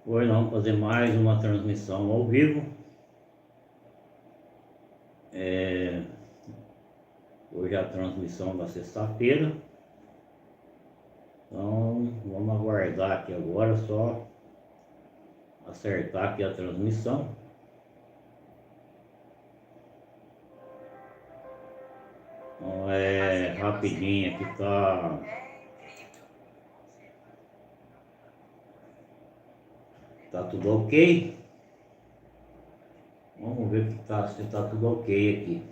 Hoje nós vamos fazer mais uma transmissão ao vivo. Hoje é a transmissão da sexta-feira. Então vamos aguardar aqui agora, só acertar aqui a transmissão. Então rapidinho aqui, tá tudo ok. Vamos ver se tá tudo ok aqui.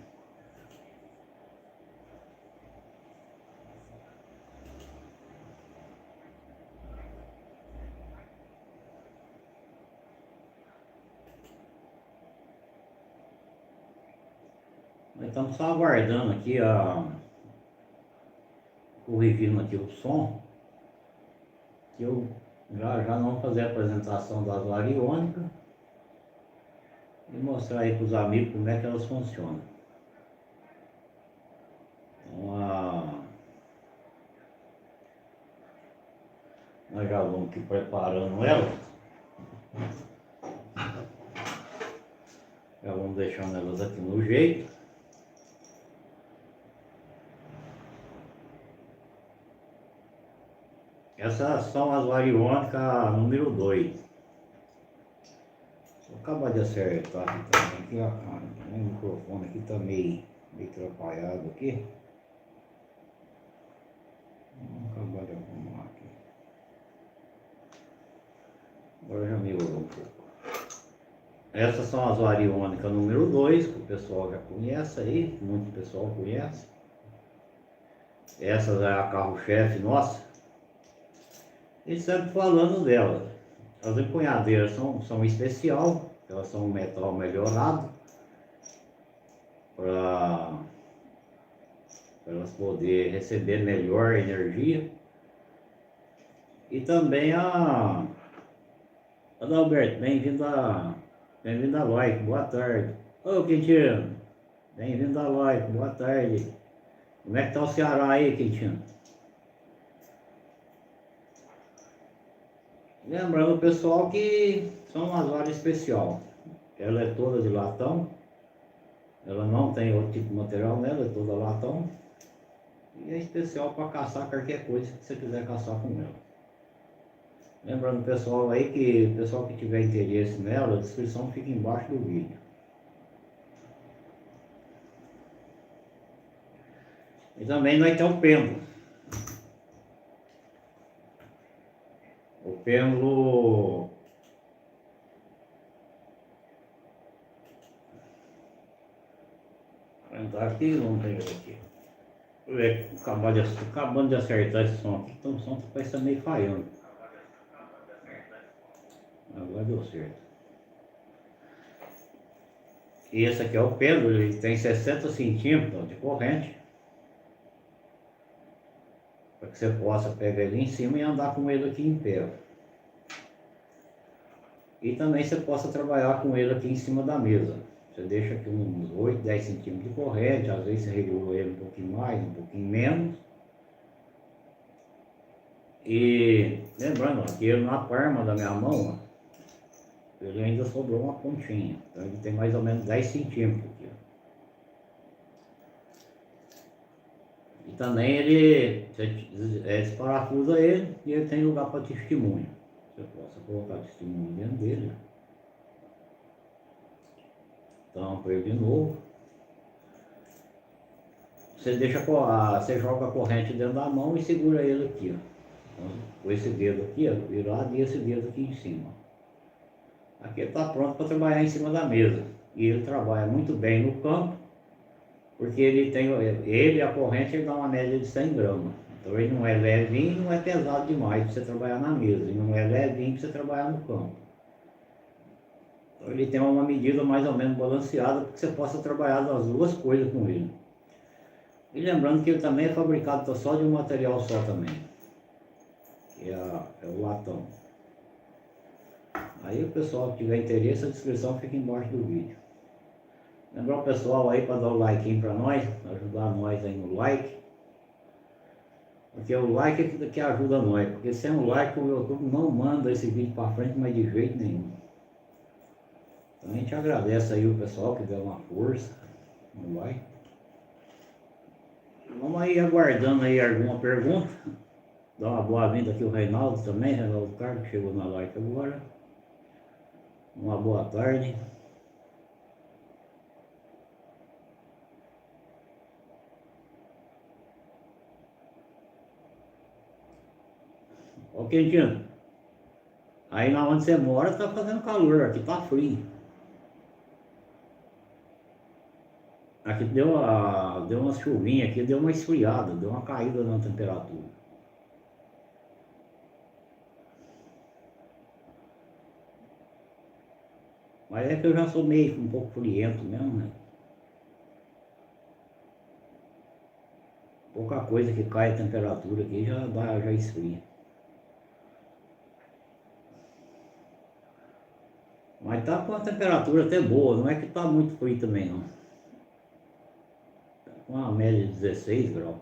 Nós estamos só aguardando aqui, corrigindo aqui o som, que eu já vamos fazer a apresentação das variônicas e mostrar aí para os amigos como é que elas funcionam. Então, nós já vamos aqui preparando elas. Já vamos deixando elas aqui no jeito. Essas são as variônicas número 2. Vou acabar de acertar aqui também. O microfone aqui está meio atrapalhado aqui. Vamos acabar de arrumar aqui. Agora já melhorou um pouco. Essas são as variônicas número 2, que o pessoal já conhece aí, muito pessoal conhece. Essas é a carro-chefe nossa. E sempre falando delas. As empunhadeiras são especial, elas são um metal melhorado para elas poderem receber melhor energia. E também a Adalberto, bem-vindo à live, boa tarde. Ô Quintino, bem-vindo à live, boa tarde. Como é que tá o Ceará aí, Quintino? Lembrando o pessoal que são umas varas especial. Ela é toda de latão. Ela não tem outro tipo de material nela, é toda latão. E é especial para caçar qualquer coisa que você quiser caçar com ela. Lembrando o pessoal aí que o pessoal que tiver interesse nela, a descrição fica embaixo do vídeo. E também nós temos o pêndulo. O pêndulo entrar aqui, vamos pegar aqui. Acabando de acertar esse som aqui, então o som vai estar meio falhando. Agora deu certo. E esse aqui é o pêndulo, ele tem 60 centímetros de corrente. Para que você possa pegar ele em cima e andar com ele aqui em pé. E também você possa trabalhar com ele aqui em cima da mesa. Você deixa aqui uns 8, 10 centímetros de corrente, às vezes você regula ele um pouquinho mais, um pouquinho menos. E lembrando, aqui na palma da minha mão, ele ainda sobrou uma pontinha. Então ele tem mais ou menos 10 centímetros aqui. E também você desparafusa ele e ele tem lugar para testemunho. Você possa colocar testemunho dentro dele. Tampa ele de novo. Você joga a corrente dentro da mão e segura ele aqui, ó. Então, com esse dedo aqui, ó, virado, e esse dedo aqui em cima. Aqui ele está pronto para trabalhar em cima da mesa. E ele trabalha muito bem no campo, porque ele e a corrente ele dá uma média de 100 gramas. Então ele não é levinho e não é pesado demais para você trabalhar na mesa. E não é levinho para você trabalhar no campo. Então ele tem uma medida mais ou menos balanceada para que você possa trabalhar as duas coisas com ele. E lembrando que ele também é fabricado só de um material só também, que é o latão. Aí o pessoal que tiver interesse, a descrição fica embaixo do vídeo. Lembrar o pessoal aí para dar o like para nós, ajudar nós aí no like. Porque é o like que ajuda nós. Porque sem o like o YouTube não manda esse vídeo para frente, mas de jeito nenhum. Então a gente agradece aí o pessoal que deu uma força no like. Vamos aí aguardando aí alguma pergunta. Dá uma boa-vinda aqui o Reinaldo também, Reinaldo Carlos, que chegou na live agora. Uma boa tarde. Ó, Quintino, aí na onde você mora tá fazendo calor, aqui tá frio. Aqui deu uma chuvinha aqui, deu uma esfriada, deu uma caída na temperatura. Mas é que eu já sou meio um pouco friento mesmo, né? Pouca coisa que cai a temperatura aqui já esfria. Mas tá com a temperatura até boa, não é que tá muito frio também não. Tá com uma média de 16 graus.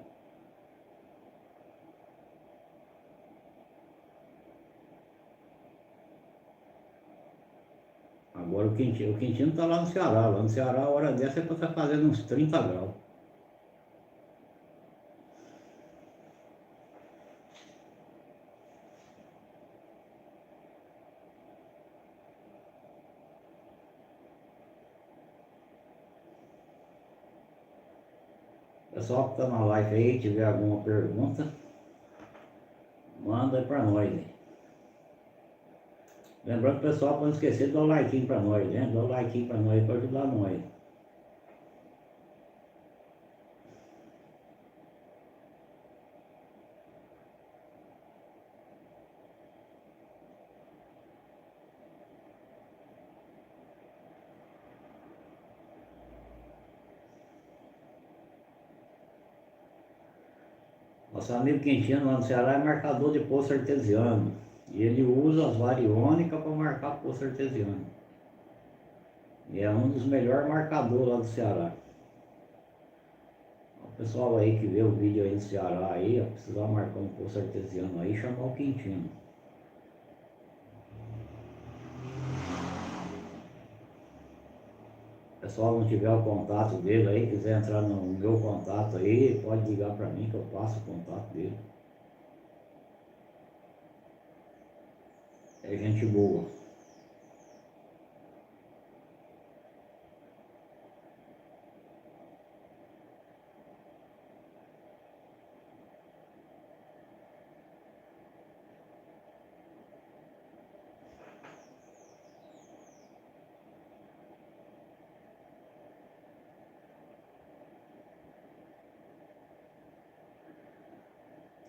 Agora o quentinho tá lá no Ceará. Lá no Ceará a hora dessa é pra estar fazendo uns 30 graus. Pessoal que tá na live aí, tiver alguma pergunta, manda aí pra nós aí. Lembrando pessoal, para não esquecer de dar o like pra nós, né? Dá o like pra nós para ajudar nós. Nosso amigo Quintino lá no Ceará é marcador de poço artesiano. E ele usa as variônicas para marcar poço artesiano. E é um dos melhores marcadores lá do Ceará. O pessoal aí que vê o vídeo aí do Ceará aí, ó, precisar marcar um poço artesiano aí, chamar o Quintino. O pessoal não tiver o contato dele aí, quiser entrar no meu contato aí, pode ligar para mim que eu passo o contato dele. É gente boa.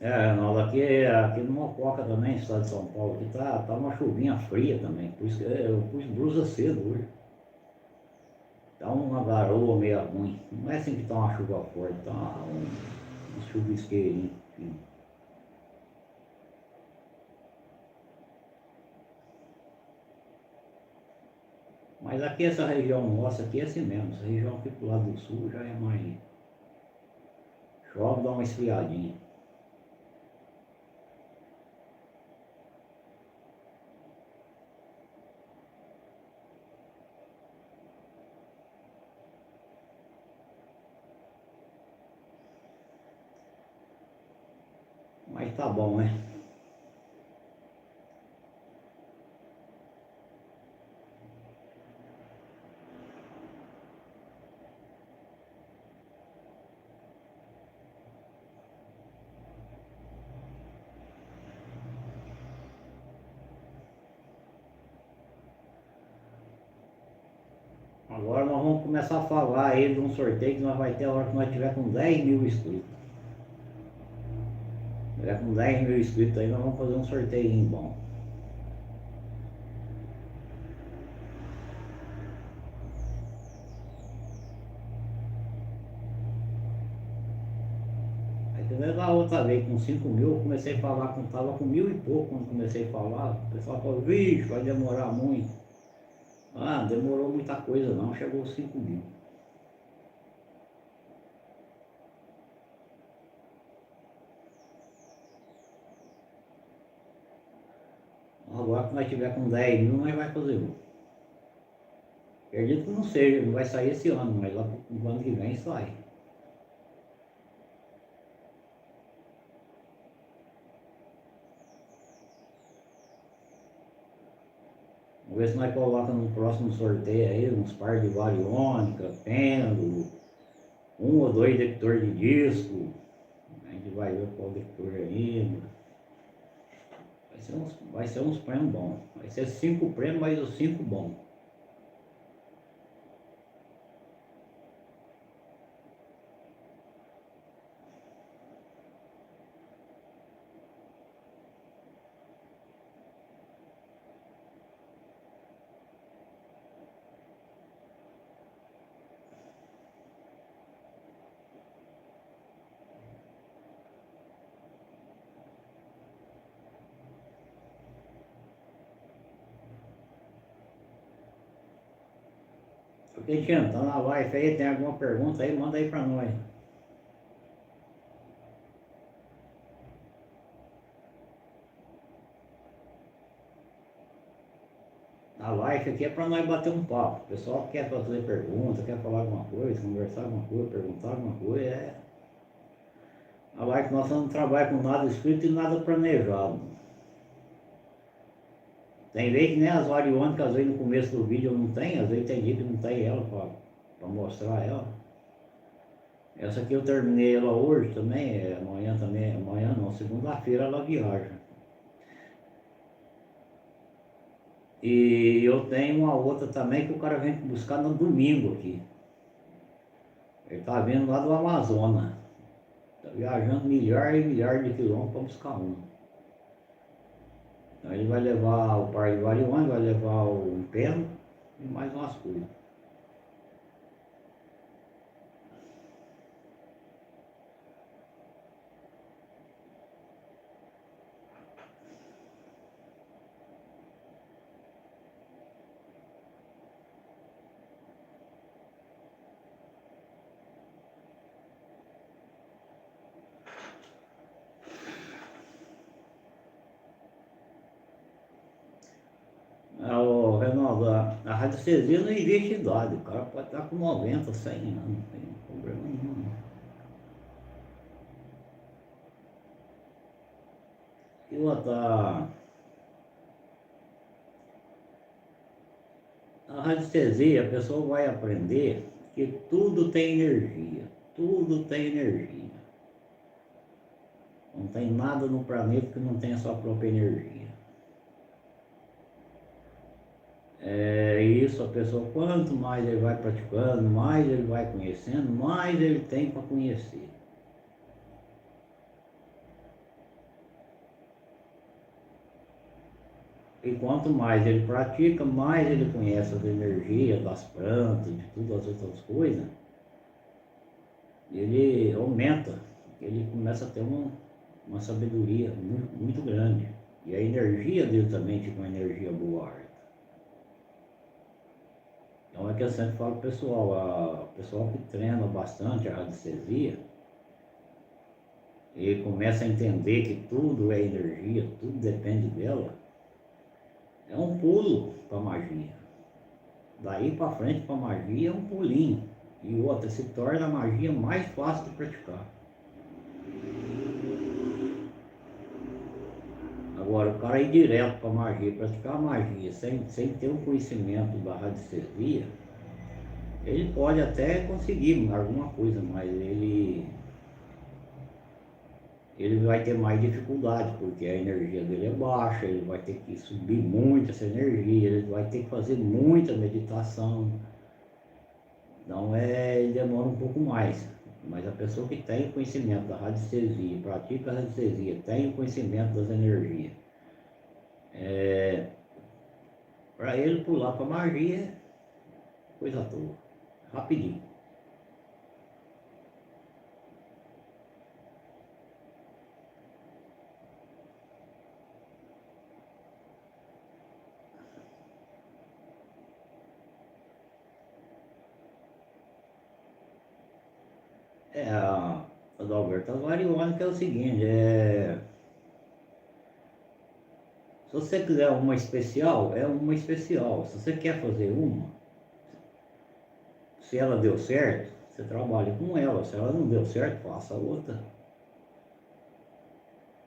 É, Arnaldo, aqui no Mococa também, estado de São Paulo, aqui tá uma chuvinha fria também, por isso que eu pus blusa cedo hoje. Tá uma garoa meio ruim, não é assim que tá uma chuva forte, tá um chuvisqueirinho. Enfim. Mas aqui essa região nossa aqui é assim mesmo, essa região aqui pro lado do sul já é mais. Chove, dá uma esfriadinha. Mas tá bom, né? Agora nós vamos começar a falar aí de um sorteio que nós vai ter a hora que nós tiver com 10 mil inscritos. Tiver com 10 mil inscritos aí, nós vamos fazer um sorteio bom. Da outra vez com 5 mil, eu comecei a falar, estava com 1.000 e pouco quando comecei a falar. O pessoal falou, vixe, vai demorar muito. Ah, não demorou muita coisa não, chegou aos 5 mil. Agora que nós tiver com 10 mil, nós vai fazer um. Acredito que não seja, não vai sair esse ano, mas lá pro ano que vem sai. Vamos ver se nós colocamos no próximo sorteio aí uns par de variônica, pêndulo, um ou dois detectores de disco. A gente vai ver qual detector ainda. Vai ser uns prêmios bons. Vai ser 5 prêmios, mas os 5 bons. Porque, Tiano, tá na live aí, tem alguma pergunta aí, manda aí pra nós. A live aqui é para nós bater um papo. O pessoal quer fazer pergunta, quer falar alguma coisa, conversar alguma coisa, perguntar alguma coisa. A live nossa não trabalha com nada escrito e nada planejado. Tem vez que nem as variônicas, às vezes no começo do vídeo não tem, às vezes tem dia que não tem ela para mostrar ela. Essa aqui eu terminei ela hoje também, amanhã também, amanhã não, segunda-feira ela viaja. E eu tenho uma outra também que o cara vem buscar no domingo aqui. Ele tá vindo lá do Amazonas. Tá viajando milhares e milhares de quilômetros para buscar uma. Então ele vai levar o par de variões, vai levar um peno e mais umas coisas. Ô, Reinaldo, a radiestesia não existe idade, o cara pode estar com 90, 100 anos, não tem problema nenhum. E outra, a radiestesia, a pessoa vai aprender que tudo tem energia, tudo tem energia. Não tem nada no planeta que não tenha sua própria energia. É isso, a pessoa, quanto mais ele vai praticando, mais ele vai conhecendo, mais ele tem para conhecer. E quanto mais ele pratica, mais ele conhece as energias das plantas, de todas as outras coisas, ele aumenta, ele começa a ter uma sabedoria muito, muito grande. E a energia dele também fica uma energia boa. Então é que eu sempre falo pro pessoal, o pessoal que treina bastante a radiestesia, e começa a entender que tudo é energia, tudo depende dela, é um pulo para magia. Daí para frente para magia é um pulinho. E outra, se torna a magia mais fácil de praticar. Agora, o cara ir direto para magia, praticar a magia sem ter o conhecimento da radiestesia, ele pode até conseguir alguma coisa, mas ele vai ter mais dificuldade, porque a energia dele é baixa, ele vai ter que subir muito essa energia, ele vai ter que fazer muita meditação. Então ele demora um pouco mais. Mas a pessoa que tem o conhecimento da radiestesia, pratica a radiestesia, tem o conhecimento das energias, para ele pular para magia, coisa toda, rapidinho. A do Alberto Avarione que é o seguinte, você quiser uma especial, é uma especial. Se você quer fazer uma, se ela deu certo, você trabalha com ela. Se ela não deu certo, faça outra.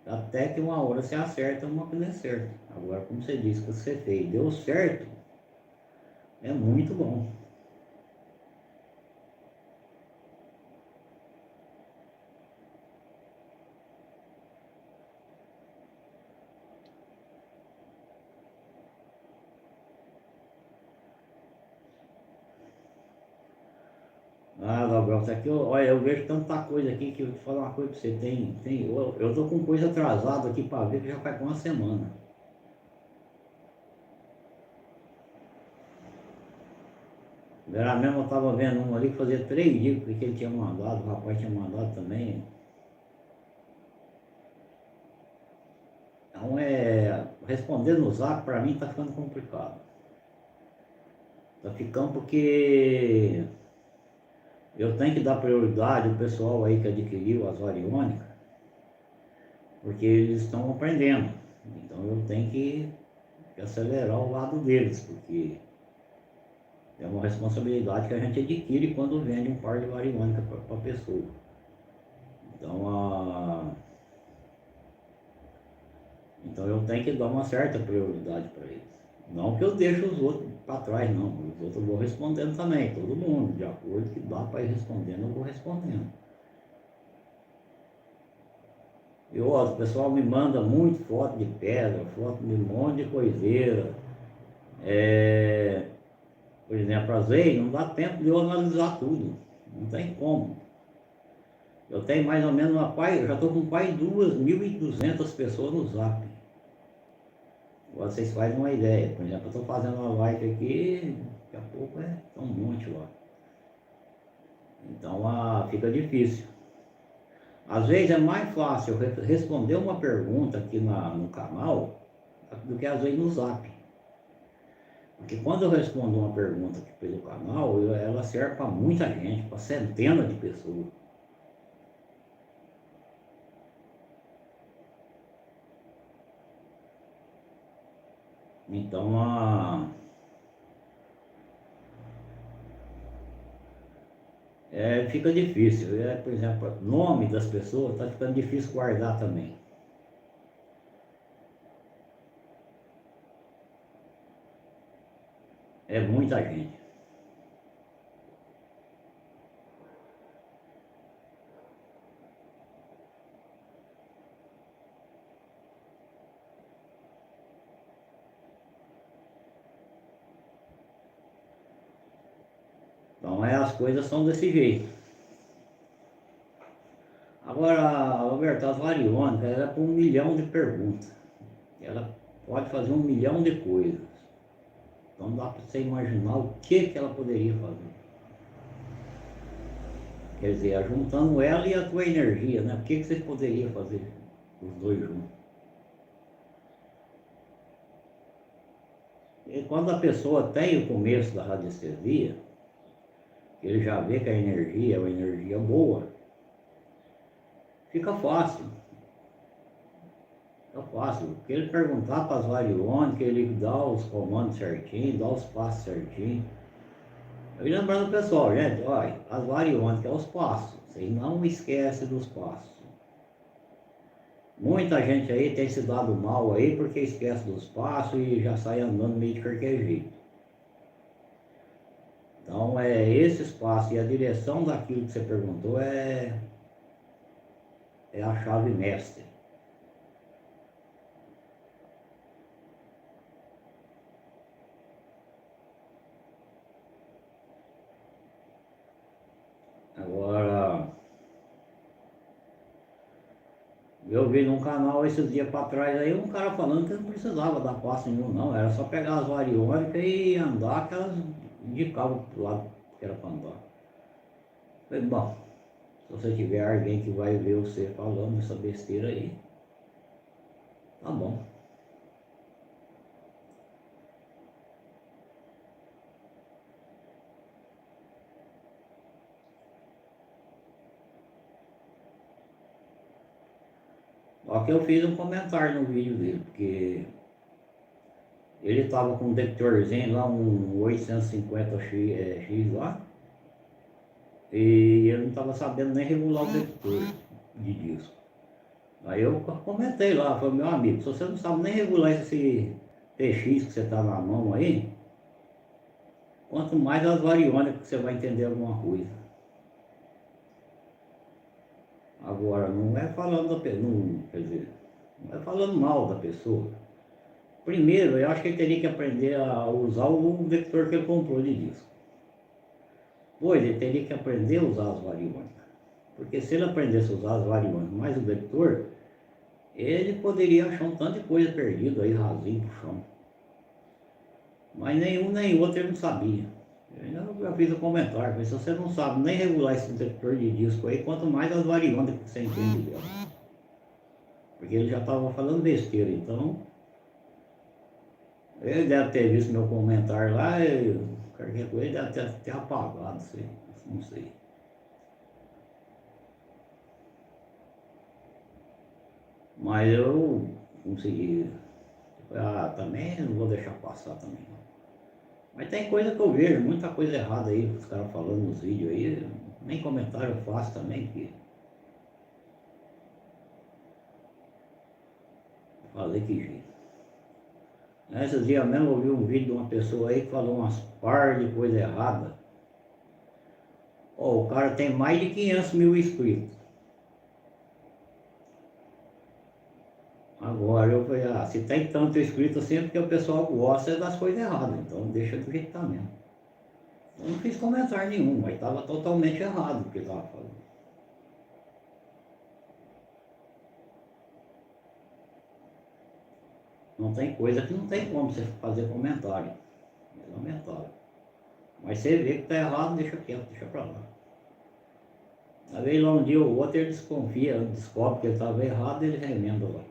Até que uma hora você acerta uma que dê certo. Agora, como você disse que você fez, deu certo, é muito bom. Ah, Gabriel, isso aqui, olha, eu vejo tanta coisa aqui que eu vou te falar uma coisa pra você. Eu tô com coisa atrasada aqui para ver que já faz uma semana. Era mesmo, eu tava vendo um ali que fazia 3 dias que ele tinha mandado, o rapaz tinha mandado também. Então responder no zap para mim tá ficando complicado. Tá ficando porque eu tenho que dar prioridade ao pessoal aí que adquiriu as variônicas, porque eles estão aprendendo. Então eu tenho que acelerar o lado deles, porque é uma responsabilidade que a gente adquire quando vende um par de variônica para a pessoa. Então, então eu tenho que dar uma certa prioridade para eles. Não que eu deixe os outros para trás, não. Os outros eu vou respondendo também, todo mundo. De acordo que dá para ir respondendo, eu vou respondendo. E ó, o pessoal me manda muito foto de pedra, foto de um monte de coiseira. É, por exemplo, às vezes não dá tempo de eu analisar tudo. Não tem como. Eu tenho mais ou menos eu já estou com quase 2.200 pessoas no zap. Vocês fazem uma ideia. Por exemplo, eu estou fazendo uma live aqui, daqui a pouco é um monte lá. Então fica difícil. Às vezes é mais fácil eu responder uma pergunta aqui no canal do que às vezes no zap. Porque quando eu respondo uma pergunta aqui pelo canal, ela serve para muita gente, para centenas de pessoas. Então fica difícil. Por exemplo, nome das pessoas está ficando difícil guardar também. É muita gente. Então as coisas são desse jeito. Agora, Roberto, as variônicas, ela é para 1 milhão de perguntas. Ela pode fazer 1 milhão de coisas. Então dá para você imaginar o que ela poderia fazer. Quer dizer, juntando ela e a tua energia, né? O que vocês poderiam fazer os dois juntos? E quando a pessoa tem o começo da radiestesia, ele já vê que a energia é uma energia boa, fica fácil. Fica fácil. Porque ele perguntar para as variônicas, ele dá os comandos certinho, dá os passos certinho. E lembrando o pessoal, gente, olha, as variônicas é os passos. Vocês não esquecem dos passos. Muita gente aí tem se dado mal aí porque esquece dos passos e já sai andando meio de qualquer jeito. Então esse espaço e a direção daquilo que você perguntou é a chave mestre. Agora, eu vi num canal esses dias para trás aí um cara falando que não precisava dar passo nenhum não, era só pegar as variônicas e andar que elas indicavam pro lado que era para andar. Falei, bom, se você tiver alguém que vai ver você falando essa besteira aí, tá bom. Só que eu fiz um comentário no vídeo dele, porque Ele estava com um detectorzinho lá, um 850X lá, e ele não estava sabendo nem regular o detector de disco. Aí eu comentei lá, falei, meu amigo, se você não sabe nem regular esse TX que você está na mão aí, quanto mais as variônicas que você vai entender alguma coisa. Agora, não é falando da pessoa, quer dizer, não é falando mal da pessoa. Primeiro, eu acho que ele teria que aprender a usar o vector que ele comprou de disco. Pois, ele teria que aprender a usar as variônicas. Porque se ele aprendesse a usar as variônicas mais o vector, ele poderia achar um tanto de coisa perdido aí, rasinho pro chão. Mas nenhum nem outro ele não sabia. Eu já fiz o comentário, mas se você não sabe nem regular esse detector de disco aí, quanto mais as variônicas que você entende dela. Porque ele já estava falando besteira, então ele deve ter visto meu comentário lá, e qualquer coisa ele deve ter apagado, não sei. Mas eu consegui. Ah, também não vou deixar passar também não. Mas tem coisa que eu vejo, muita coisa errada aí, os caras falando nos vídeos aí, nem comentário eu faço também, que falei que jeito. Esses dias mesmo eu vi um vídeo de uma pessoa aí que falou umas par de coisa errada. Ó, o cara tem mais de 500 mil inscritos. Agora eu falei, ah, se tem tanto inscrito assim é porque o pessoal gosta das coisas erradas, então deixa do jeito que tá mesmo. Eu não fiz comentário nenhum, mas estava totalmente errado o que ele estava falando. Não tem coisa que não tem como você fazer comentário. É lamentável. Mas você vê que está errado, deixa quieto, deixa pra lá. Às vezes lá um dia ou outro ele desconfia, descobre que ele estava errado e ele remenda lá.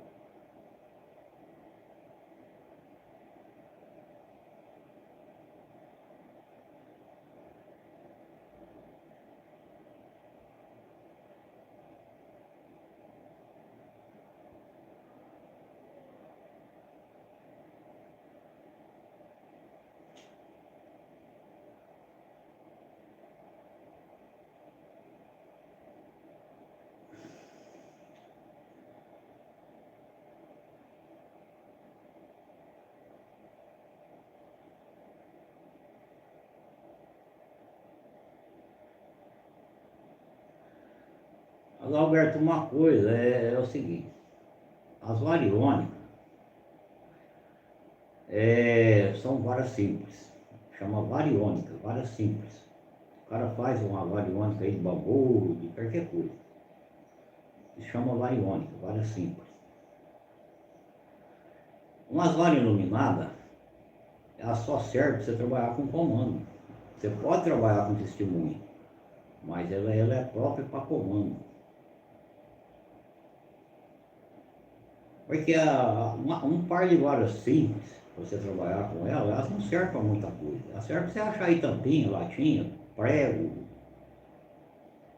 Mas Alberto, uma coisa é o seguinte, as variônicas são varas simples, chama variônica, vara simples. O cara faz uma variônica aí de bambu, de qualquer coisa. Isso chama variônica, vara simples. Umas varas iluminadas, ela só serve para você trabalhar com comando. Você pode trabalhar com testemunha, mas ela é própria para comando. Porque um par de varas simples, para você trabalhar com ela, elas não servem para muita coisa. Elas servem para você achar aí tampinha, latinha, prego.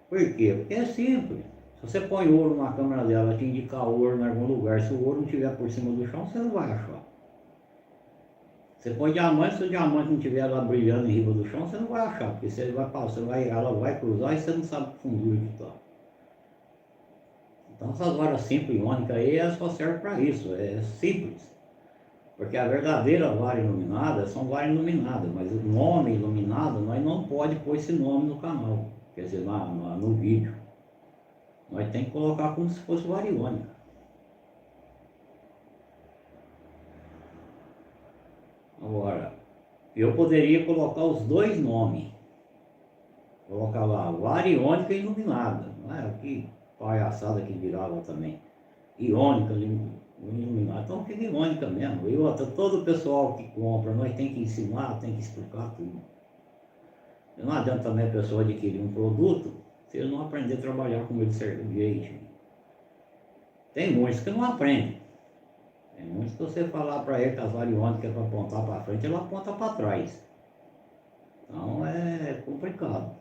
Por quê? Porque é simples. Se você põe ouro na câmera dela, te indicar ouro em algum lugar, se o ouro não estiver por cima do chão, você não vai achar. Você põe diamante, se o diamante não estiver lá brilhando em riba do chão, você não vai achar, porque ela vai cruzar e você não sabe que fundura que está. Então essas varas simples iônicas aí, elas só servem para isso, é simples. Porque a verdadeira vara iluminada são varas iluminadas, mas o nome iluminado nós não pode pôr esse nome no canal, quer dizer, no vídeo. Nós tem que colocar como se fosse vara iônica. Agora, eu poderia colocar os dois nomes. Colocar lá, vara iônica e iluminada. Não é? Que palhaçada que virava também. Iônica, iluminada. Então fica iônica mesmo. E outra, todo o pessoal que compra, nós tem que ensinar, tem que explicar tudo. Não adianta também a pessoa adquirir um produto se ele não aprender a trabalhar com ele certo jeito. Tem muitos que não aprendem. Tem muitos que você falar para ele que as variônicas é para apontar para frente, ele aponta para trás. Então é complicado.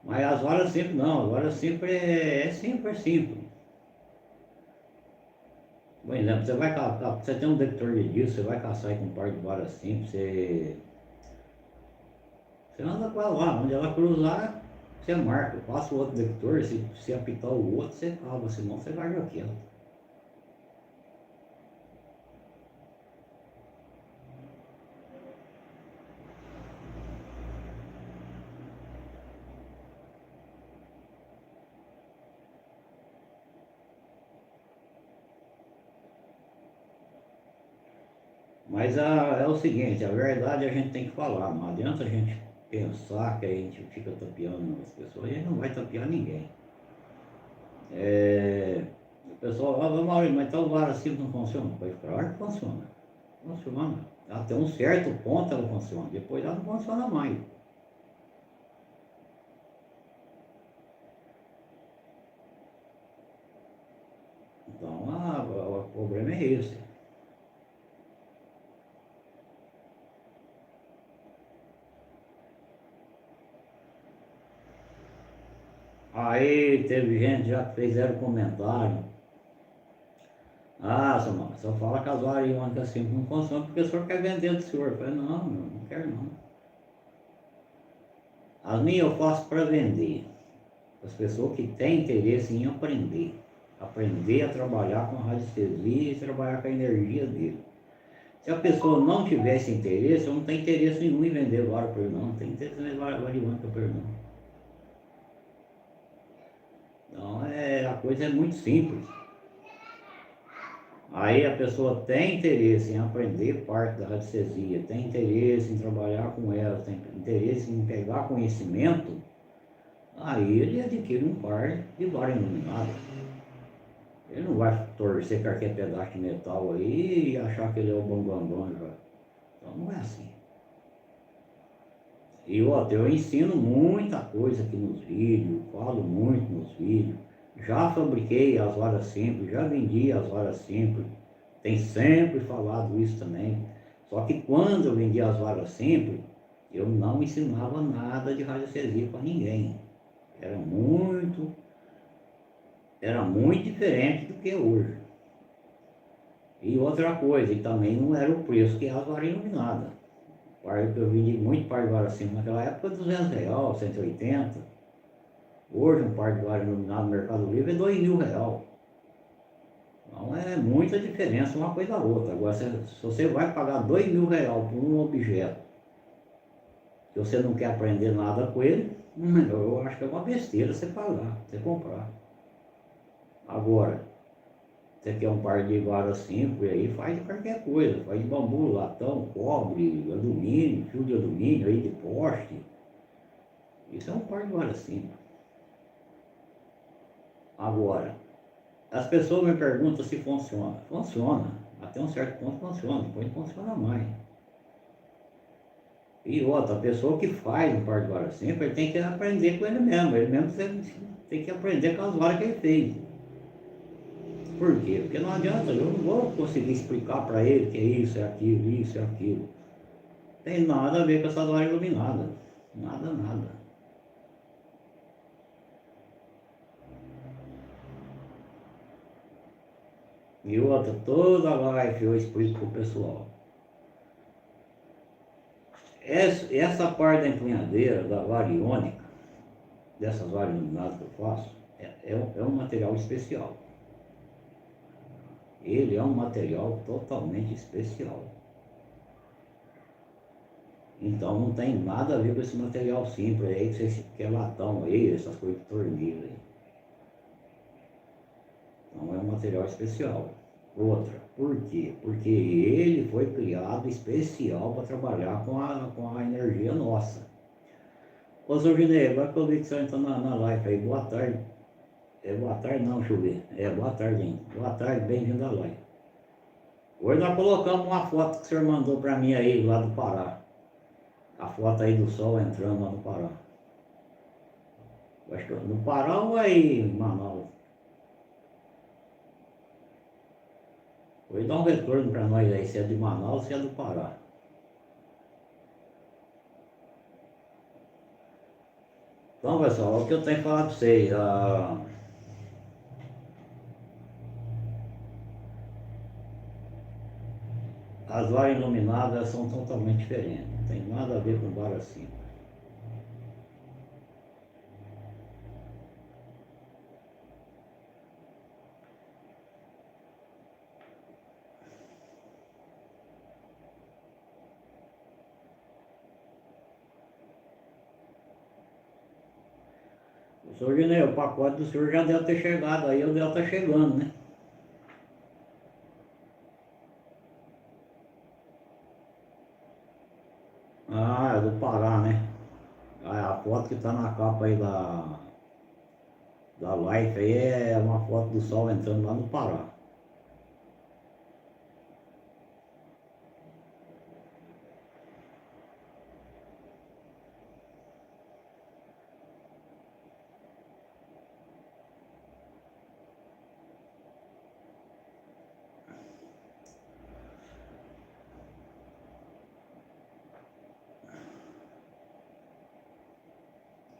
Mas as varas simples não, as varas simples é simples, é simples. Por exemplo, você vai caçar, você tem um detector de disco, você vai caçar aí com um par de varas simples, você anda com ela lá, onde ela cruzar, você marca, passa o outro detector, se apitar o outro, você cava, senão você larga aquilo. Mas é o seguinte, a verdade a gente tem que falar, não adianta a gente pensar que a gente fica tapeando as pessoas, a gente não vai tapear ninguém. O pessoal, Maurício, mas tal vara assim não funciona? Pois claro que funciona. Funciona. Até um certo ponto ela funciona, depois ela não funciona mais. Então o problema é esse. Aí teve gente já que fez zero comentário. Ah, Samuel, só fala que as varas iônicas assim não funcionam porque o senhor quer vender do senhor. Eu falei, não, meu, não quero não. As minhas eu faço para vender. As pessoas que têm interesse em aprender. Aprender a trabalhar com a radiestesia e trabalhar com a energia dele. Se a pessoa não tivesse interesse, eu não tenho interesse nenhum em vender vara para ele não. Não tem interesse em vender vara iônica para ele não. Então a coisa é muito simples. Aí a pessoa tem interesse em aprender parte da radiestesia, tem interesse em trabalhar com ela, tem interesse em pegar conhecimento, aí ele adquire um par de vara iluminada. Ele não vai torcer qualquer pedaço de metal aí e achar que ele é o bambambam já. Então não é assim. E outra, eu ensino muita coisa aqui nos vídeos, falo muito nos vídeos. Já fabriquei as varas simples, já vendi as varas simples. Tem sempre falado isso também. Só que quando eu vendi as varas simples, eu não ensinava nada de radiestesia para ninguém. Era muito, era muito diferente do que é hoje. E outra coisa, e também não era o preço que as varas iluminadas. Eu vendi muito par de vara simples naquela época, R$ 200, 180. Hoje um par de vara iluminada no Mercado Livre é R$ 2.000. Então é muita diferença uma coisa da outra. Agora, se você vai pagar R$ 2.000 por um objeto que você não quer aprender nada com ele, eu acho que é uma besteira você pagar, você comprar. Agora, você quer um par de varas simples aí, faz de qualquer coisa, faz de bambu, latão, cobre, alumínio, fio de alumínio aí de poste. Isso é um par de varas simples. Agora, as pessoas me perguntam se funciona. Funciona, até um certo ponto funciona, depois não funciona mais. E outra, a pessoa que faz um par de varas simples, ele tem que aprender com ele mesmo tem que aprender com as varas que ele fez. Por quê? Porque não adianta, eu não vou conseguir explicar para ele que é isso é aquilo. Tem nada a ver com essa vara iluminada. Nada, nada. E outra, toda live eu explico para o pessoal. Essa parte da empunhadeira, da vara iônica, dessas varas iluminadas que eu faço, é um material especial. Ele é um material totalmente especial. Então não tem nada a ver com esse material simples aí, que é latão aí, essas coisas de tornilho aí. Então é um material especial. Outra, por quê? Porque ele foi criado especial para trabalhar com a energia nossa. Ô, seu Ginei, agora que eu vi que você entrou na live aí, boa tarde. Boa tarde não, deixa eu ver. Boa tarde, hein? Boa tarde, bem-vindo à live. Hoje nós colocamos uma foto que o senhor mandou para mim aí, lá do Pará. A foto aí do sol entrando lá no Pará. Acho que no Pará ou aí em Manaus? Hoje dá um retorno para nós aí, se é de Manaus ou se é do Pará. Então, pessoal, o que eu tenho que falar para vocês, as varas iluminadas são totalmente diferentes, não tem nada a ver com vara simples. O senhor Ginei, o pacote do senhor já deve ter chegado aí, ou deve estar chegando, né? Ah, é do Pará, né? Ah, a foto que tá na capa aí da live aí é uma foto do sol entrando lá no Pará.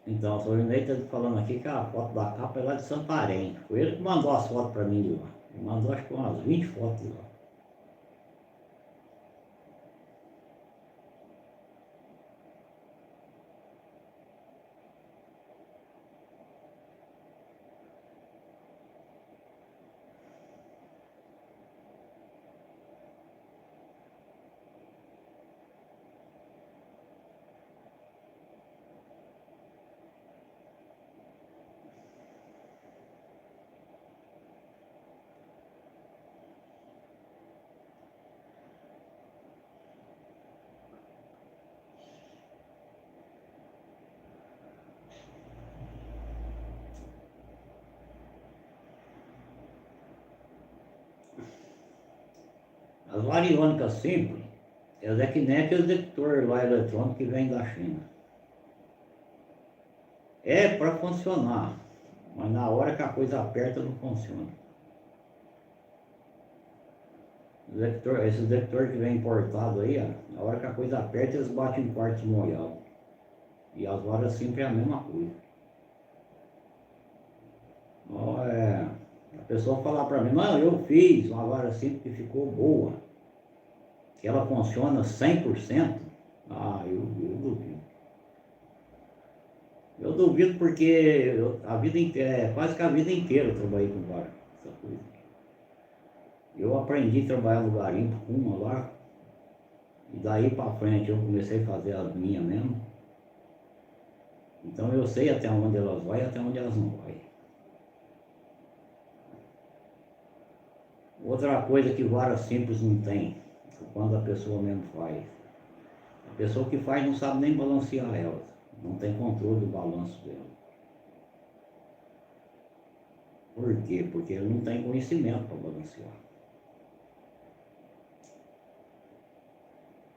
Então, o senhor Ginei está falando aqui que a foto da capa é lá de Santarém. Foi ele que mandou as fotos para mim de lá. Ele mandou acho que umas 20 fotos de lá. As variônicas simples, elas é que nem aqueles detectores lá eletrônicos que vêm da China. É para funcionar, mas na hora que a coisa aperta não funciona. Esses detectores que vem importado aí, ó, na hora que a coisa aperta eles batem em quartzo molhado. E as varas simples é a mesma coisa. Ó, a pessoa falar para mim, não, eu fiz uma vara simples que ficou boa, que ela funciona 100%, eu duvido. Eu duvido porque a vida inteira, quase que a vida inteira eu trabalhei com vara, essa coisa. Eu aprendi a trabalhar no garimpo com uma lá, e daí para frente eu comecei a fazer as minhas mesmo. Então eu sei até onde elas vão e até onde elas não vão. Outra coisa que vara simples não tem, quando a pessoa mesmo faz. A pessoa que faz não sabe nem balancear elas, não tem controle do balanço dela. Por quê? Porque ele não tem conhecimento para balancear.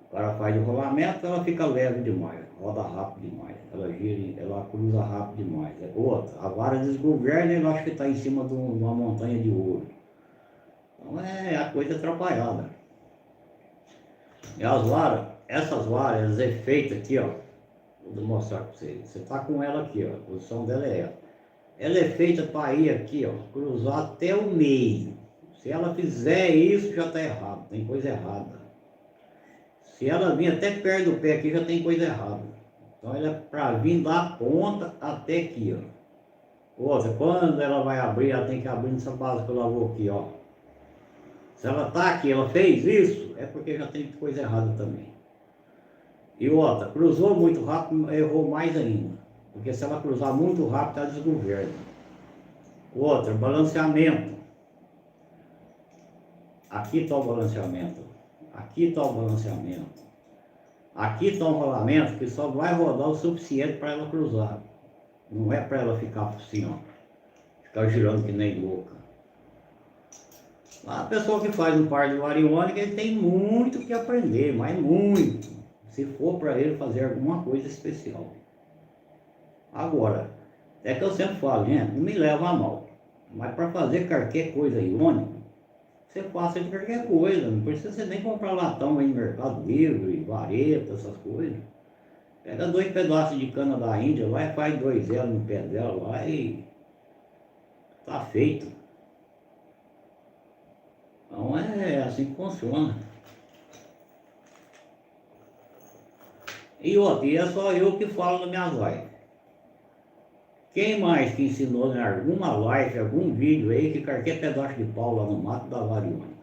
O cara faz de rolamento, ela fica leve demais, roda rápido demais, ela gira, ela cruza rápido demais. Outra, a vara desgoverna e ele acha que está em cima de uma montanha de ouro. Então é a coisa atrapalhada. E as varas, essas varas, é feita aqui, ó. Vou mostrar para você. Você está com ela aqui, ó. A posição dela é ela. Ela é feita para ir aqui, ó, cruzar até o meio. Se ela fizer isso, já está errado, tem coisa errada. Se ela vir até perto do pé aqui, já tem coisa errada. Então ela é para vir da ponta até aqui, ó. Outra, quando ela vai abrir, ela tem que abrir nessa base que eu lavou aqui, ó. Se ela está aqui, ela fez isso, é porque já tem coisa errada também. E outra, cruzou muito rápido, errou mais ainda. Porque se ela cruzar muito rápido, ela desgoverna. Outra, balanceamento. Aqui está o balanceamento. Aqui está o balanceamento. Aqui está um rolamento que só vai rodar o suficiente para ela cruzar. Não é para ela ficar assim, ó. Ficar girando que nem louca. A pessoa que faz um par de variônica, ele tem muito que aprender, mas muito. Se for para ele fazer alguma coisa especial. Agora, é que eu sempre falo, gente, não me leva a mal. Mas para fazer qualquer coisa iônica, você faça de qualquer coisa. Não precisa você nem comprar latão aí no Mercado Livre, vareta, essas coisas. Pega 2 pedaços de cana da Índia, vai, faz 2 elos no pé dela lá e tá feito. Então é assim que funciona. E outra, e é só eu que falo na minha live. Quem mais que ensinou em alguma live, algum vídeo aí, que qualquer pedaço de pau lá no mato da variônica?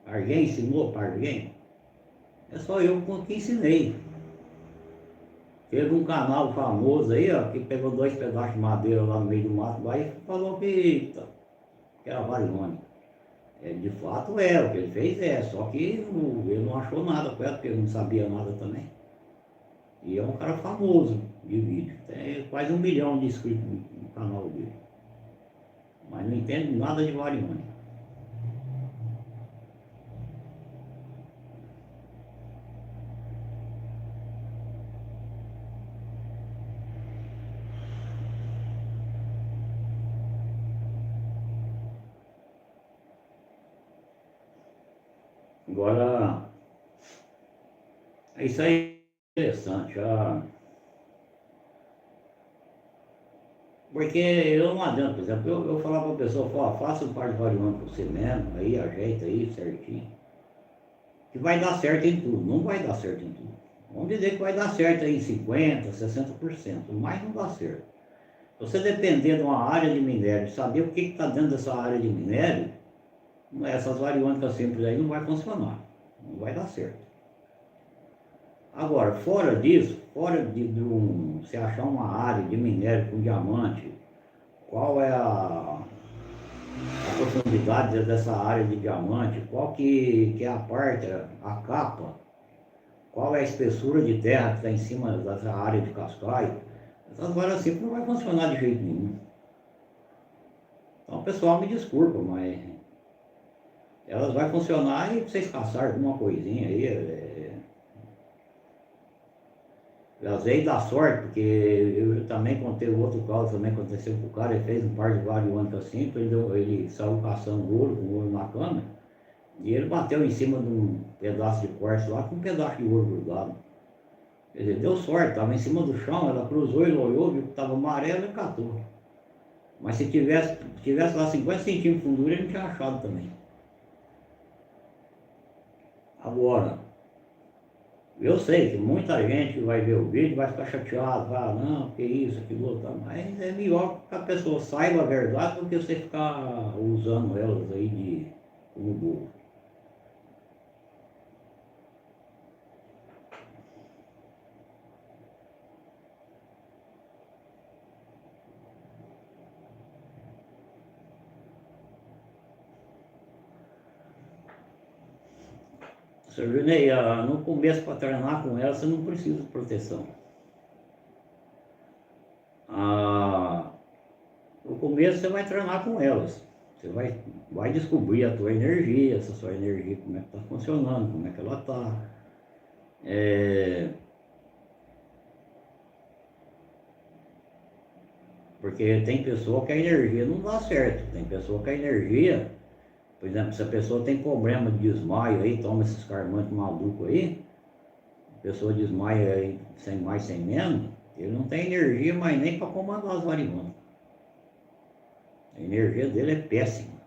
Alguém ensinou para alguém? É só eu que ensinei. Teve um canal famoso aí, ó, que pegou 2 pedaços de madeira lá no meio do mato lá e falou que era variônica. É, de fato é, o que ele fez é, só que ele não achou nada com ela, porque ele não sabia nada também. E é um cara famoso de vídeo, tem quase 1 milhão de inscritos no canal dele. Mas não entende nada de variônica. Agora, isso aí é interessante, porque eu não adianta, por exemplo, eu falar para a pessoa, ó, faça um par de variônica para você mesmo, aí ajeita aí certinho, que vai dar certo em tudo, não vai dar certo em tudo. Vamos dizer que vai dar certo aí em 50%, 60%, mas não dá certo. Se você depender de uma área de minério, saber o que está dentro dessa área de minério, essas variônicas simples aí não vai funcionar, não vai dar certo. Agora, fora disso, fora você achar uma área de minério com diamante, qual é a profundidade dessa área de diamante, qual que é a parte, a capa, qual é a espessura de terra que está em cima dessa área de cascalho, essas várias simples não vai funcionar de jeito nenhum. Então, pessoal, me desculpa, mas elas vão funcionar e vocês caçarem alguma coisinha aí. Às vezes dá sorte, porque eu também contei o outro caso, também aconteceu com o cara, ele fez um par de variônicas simples, ele saiu caçando ouro, com ouro na cama, e ele bateu em cima de um pedaço de quartzo lá com um pedaço de ouro grudado. Quer dizer, deu sorte, estava em cima do chão, ela cruzou, ele olhou, viu que estava amarelo e catou. Mas se tivesse lá 50 centímetros de fundura, ele não tinha achado também. Agora, eu sei que muita gente que vai ver o vídeo vai ficar chateado, vai, ah, não, que isso, aquilo outro, mas é melhor que a pessoa saiba a verdade do que você ficar usando elas aí como burro. Seu Junei, no começo para treinar com ela, você não precisa de proteção. Ah, no começo você vai treinar com elas. Você vai descobrir a tua energia, essa sua energia, como é que está funcionando, como é que ela está. Porque tem pessoa que a energia não dá certo, tem pessoa que a energia, por exemplo, se a pessoa tem problema de desmaio aí, toma esses calmantes malucos aí, a pessoa desmaia aí sem mais, sem menos, ele não tem energia mais nem para comandar as variônicas. A energia dele é péssima.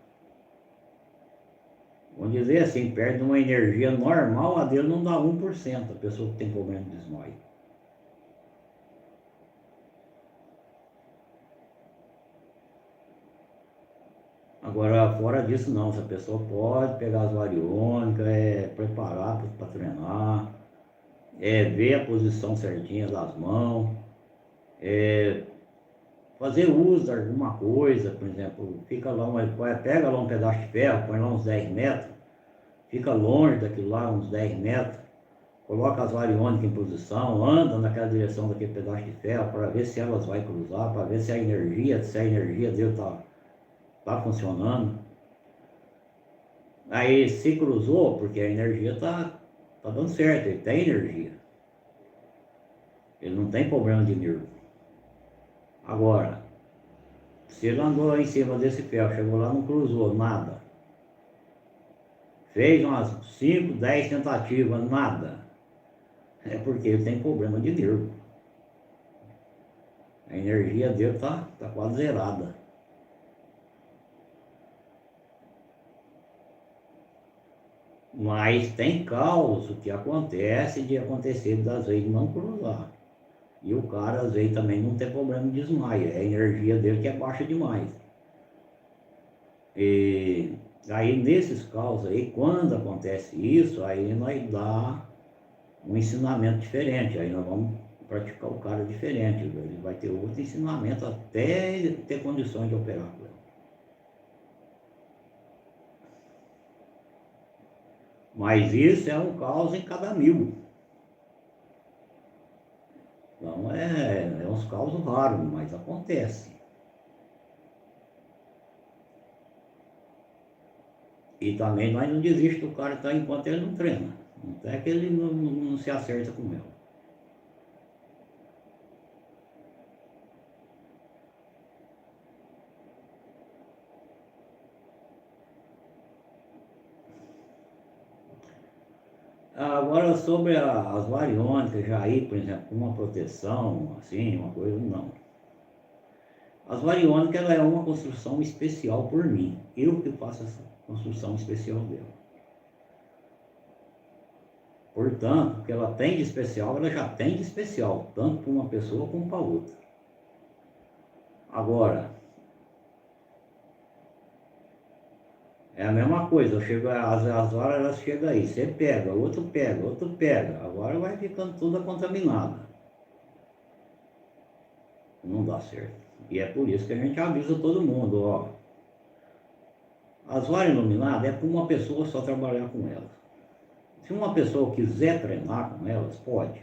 Vamos dizer assim, perto de uma energia normal, a dele não dá 1%, a pessoa que tem problema de desmaio. Agora, fora disso não, essa pessoa pode pegar as variônicas, preparar para treinar, ver a posição certinha das mãos, fazer uso de alguma coisa, por exemplo, pega lá um pedaço de ferro, põe lá uns 10 metros, fica longe daquilo lá, uns 10 metros, coloca as variônicas em posição, anda naquela direção daquele pedaço de ferro para ver se elas vão cruzar, para ver se a energia dele está funcionando. Aí se cruzou, porque a energia tá dando certo, ele tem energia. Ele não tem problema de nervo. Agora, se ele andou em cima desse ferro, chegou lá, não cruzou nada. Fez umas 5, 10 tentativas, nada. é porque ele tem problema de nervo. A energia dele tá quase zerada. Mas tem caos que acontece de acontecer das vezes não cruzar. E o cara às vezes também não tem problema de desmaio, é a energia dele que é baixa demais. E aí nesses casos aí, quando acontece isso, aí nós dá um ensinamento diferente, aí nós vamos praticar o cara diferente, ele vai ter outro ensinamento até ele ter condições de operar com ele. Mas isso é um caos em cada mil. Então é uns causos raros, mas acontece. E também nós não desistimos do cara tá, enquanto ele não treina. Até que ele não se acerta com ela. Agora sobre as variônicas, já aí, por exemplo, uma proteção, assim, uma coisa, não. As variônicas, ela é uma construção especial por mim. Eu que faço essa construção especial dela. Portanto, o que ela tem de especial, ela já tem de especial, tanto para uma pessoa como para outra. Agora, é a mesma coisa, eu chego, as horas elas chegam aí, você pega, outro pega, agora vai ficando toda contaminada. Não dá certo. E é por isso que a gente avisa todo mundo, ó. As varas iluminadas é para uma pessoa só trabalhar com elas. Se uma pessoa quiser treinar com elas, pode.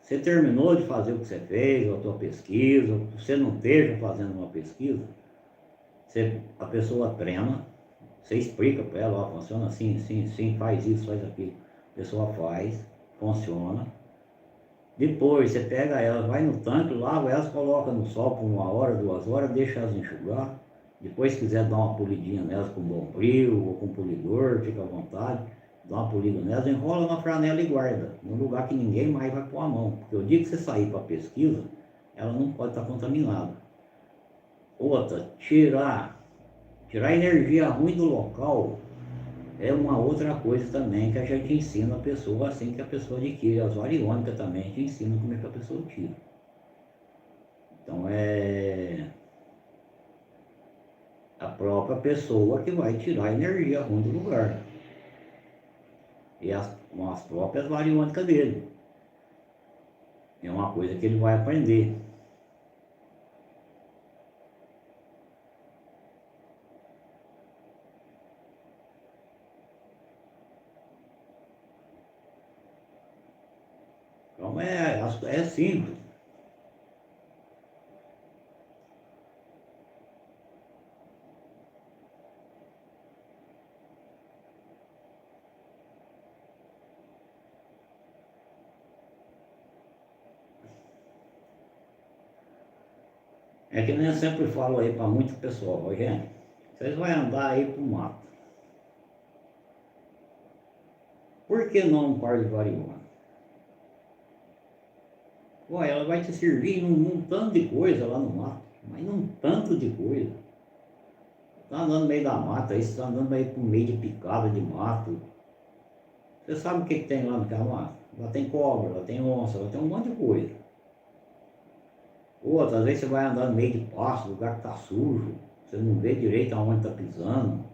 Você terminou de fazer o que você fez, a tua pesquisa, você não esteja fazendo uma pesquisa, a pessoa treina, você explica para ela, ó, funciona assim, assim, assim, faz isso, faz aquilo. A pessoa faz, funciona. Depois você pega elas, vai no tanque, lava elas, coloca no sol por 1 hora, 2 horas, deixa elas enxugar. Depois se quiser dar uma polidinha nelas com bombril ou com polidor, fica à vontade. Dá uma polida nelas, enrola na franela e guarda, num lugar que ninguém mais vai pôr a mão. Porque o dia que você sair para pesquisa, ela não pode estar contaminada. Outra, tirar a energia ruim do local é uma outra coisa também que a gente ensina a pessoa assim que a pessoa adquire. As variônicas também a gente ensina como é que a pessoa tira. Então é a própria pessoa que vai tirar a energia ruim do lugar. E com as próprias variônicas dele. É uma coisa que ele vai aprender. Então é simples. É que nem eu sempre falo aí para muito pessoal, ó, gente, vocês vão andar aí pro mato. Por que não um par de variônica? Pô, ela vai te servir num tanto de coisa lá no mato, mas num tanto de coisa. Tá andando no meio da mata, aí você tá andando aí por meio de picada de mato. Você sabe o que tem lá naquela mata? Lá tem cobra, lá tem onça, lá tem um monte de coisa. Outra, às vezes você vai andar no meio de pasto, lugar que tá sujo, você não vê direito aonde tá pisando.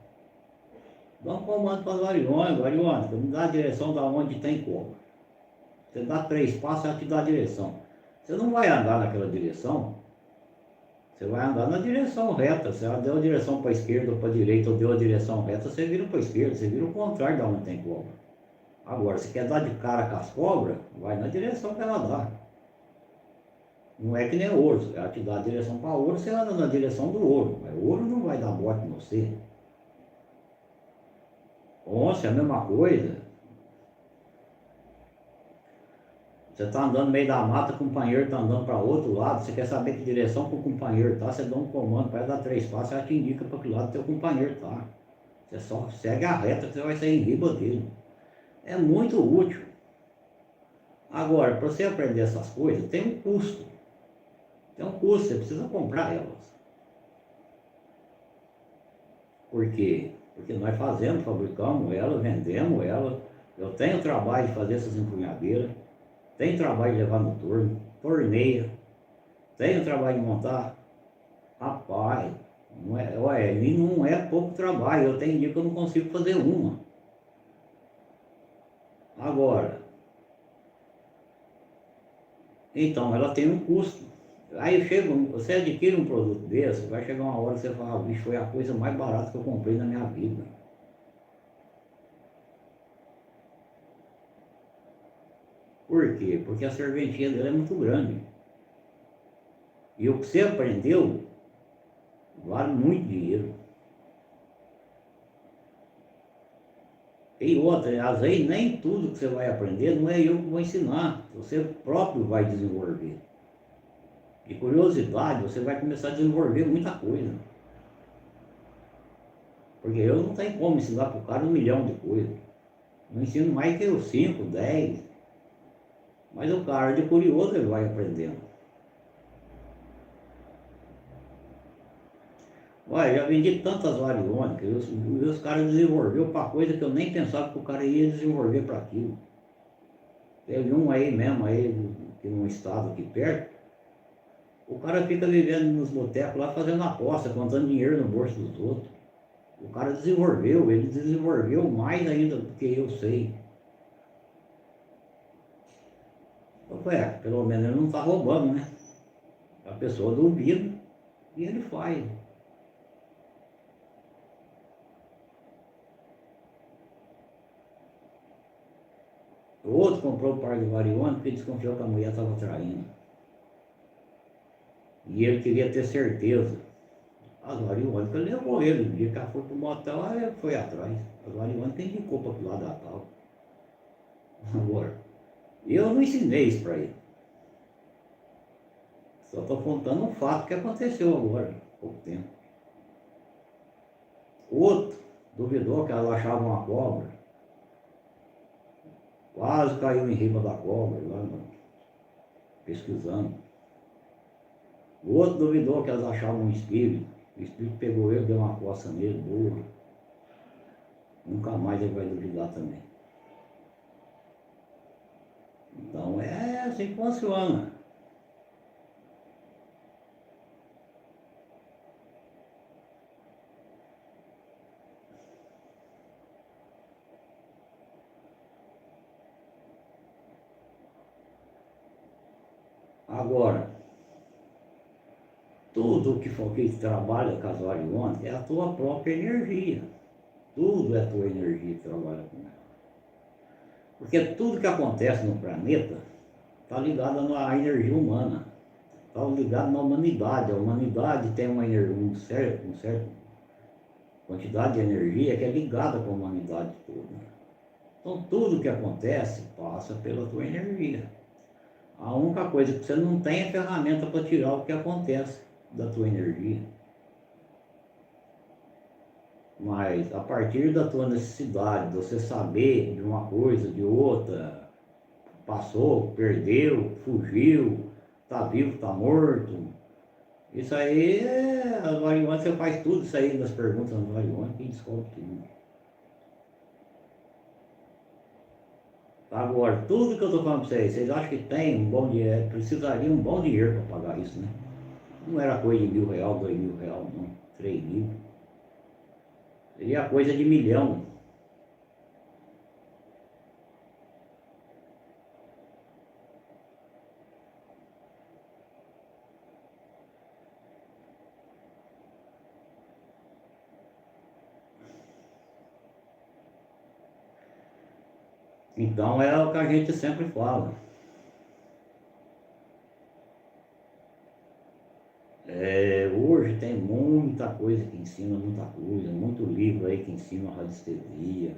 Dá um comando para as variônica, me dá a direção da onde tem cobra. Você dá 3 passos, ela te dá a direção. Você não vai andar naquela direção, você vai andar na direção reta. Se ela deu a direção para a esquerda ou para a direita, ou deu a direção reta, você vira para a esquerda, você vira o contrário da onde tem cobra. Agora, se quer dar de cara com as cobras, vai na direção que ela dá. Não é que nem ouro, ela te dá a direção para ouro, você anda na direção do ouro, mas o ouro não vai dar bote em você. Onça é a mesma coisa. Você está andando no meio da mata, o companheiro está andando para outro lado, você quer saber que direção que o companheiro está, você dá um comando para ela dar 3 passos, ela te indica para que lado teu companheiro está. Você só segue a reta que você vai sair em riba dele. É muito útil. Agora, para você aprender essas coisas, tem um custo. Tem um custo, você precisa comprar elas. Por quê? Porque nós fazemos, fabricamos elas, vendemos elas. Eu tenho trabalho de fazer essas empunhadeiras, tenho trabalho de levar no torno, torneia, tenho trabalho de montar. Rapaz, não é, olha, e não é pouco trabalho, eu tenho dia que eu não consigo fazer uma. Agora, então ela tem um custo. Aí chega, você adquire um produto desse, vai chegar uma hora que você fala, bicho, foi a coisa mais barata que eu comprei na minha vida. Por quê? Porque a serventia dele é muito grande. E o que você aprendeu vale muito dinheiro. E outra, às vezes nem tudo que você vai aprender não é eu que vou ensinar, você próprio vai desenvolver. De curiosidade, você vai começar a desenvolver muita coisa. Porque eu não tenho como ensinar para o cara 1 milhão de coisas. Não ensino mais que os 5, 10. Mas o cara de curioso ele vai aprendendo. Olha, já vendi tantas variônicas, e os caras desenvolveram para coisa que eu nem pensava que o cara ia desenvolver para aquilo. Teve um aí mesmo, aí, que num estado aqui perto, o cara fica vivendo nos botecos lá fazendo aposta, contando dinheiro no bolso dos outros. O cara desenvolveu, ele desenvolveu mais ainda do que eu sei. Eu falei, pelo menos ele não está roubando, né? A pessoa duvida e ele faz. O outro comprou o par de variônica porque desconfiou que a mulher estava traindo. E ele queria ter certeza. As variônicas levou ele. No dia que ela foi pro motel, ele foi atrás. As variônicas indicou para o lado da tal. Agora, eu não ensinei isso para ele. Só estou contando um fato que aconteceu agora, há pouco tempo. O outro duvidou que ela achava uma cobra. Quase caiu em riba da cobra, lá pesquisando. O outro duvidou que elas achavam um espírito. O espírito pegou ele, deu uma coça nele, boa. Nunca mais ele vai duvidar também. Então é assim que funciona. Agora, tudo que for que trabalha com as variônicas é a tua própria energia. Tudo é a tua energia que trabalha com ela. Porque tudo que acontece no planeta está ligado à energia humana. Está ligado na humanidade. A humanidade tem um certo quantidade de energia que é ligada com a humanidade toda. Então tudo que acontece passa pela tua energia. A única coisa que você não tem é ferramenta para tirar o que acontece da tua energia. Mas a partir da tua necessidade, de você saber de uma coisa, de outra, passou, perdeu, fugiu, está vivo, está morto. Isso aí, as variônicas, você faz tudo isso aí das perguntas das variônicas e descobre tudo. Agora, tudo que eu estou falando para vocês acham que tem um bom dinheiro, precisaria um bom dinheiro para pagar isso, né? Não era coisa de R$ 1.000, R$ 2.000, não, 3.000. Seria coisa de milhão. Então é o que a gente sempre fala. Hoje tem muita coisa que ensina muita coisa, muito livro aí que ensina a radiestesia.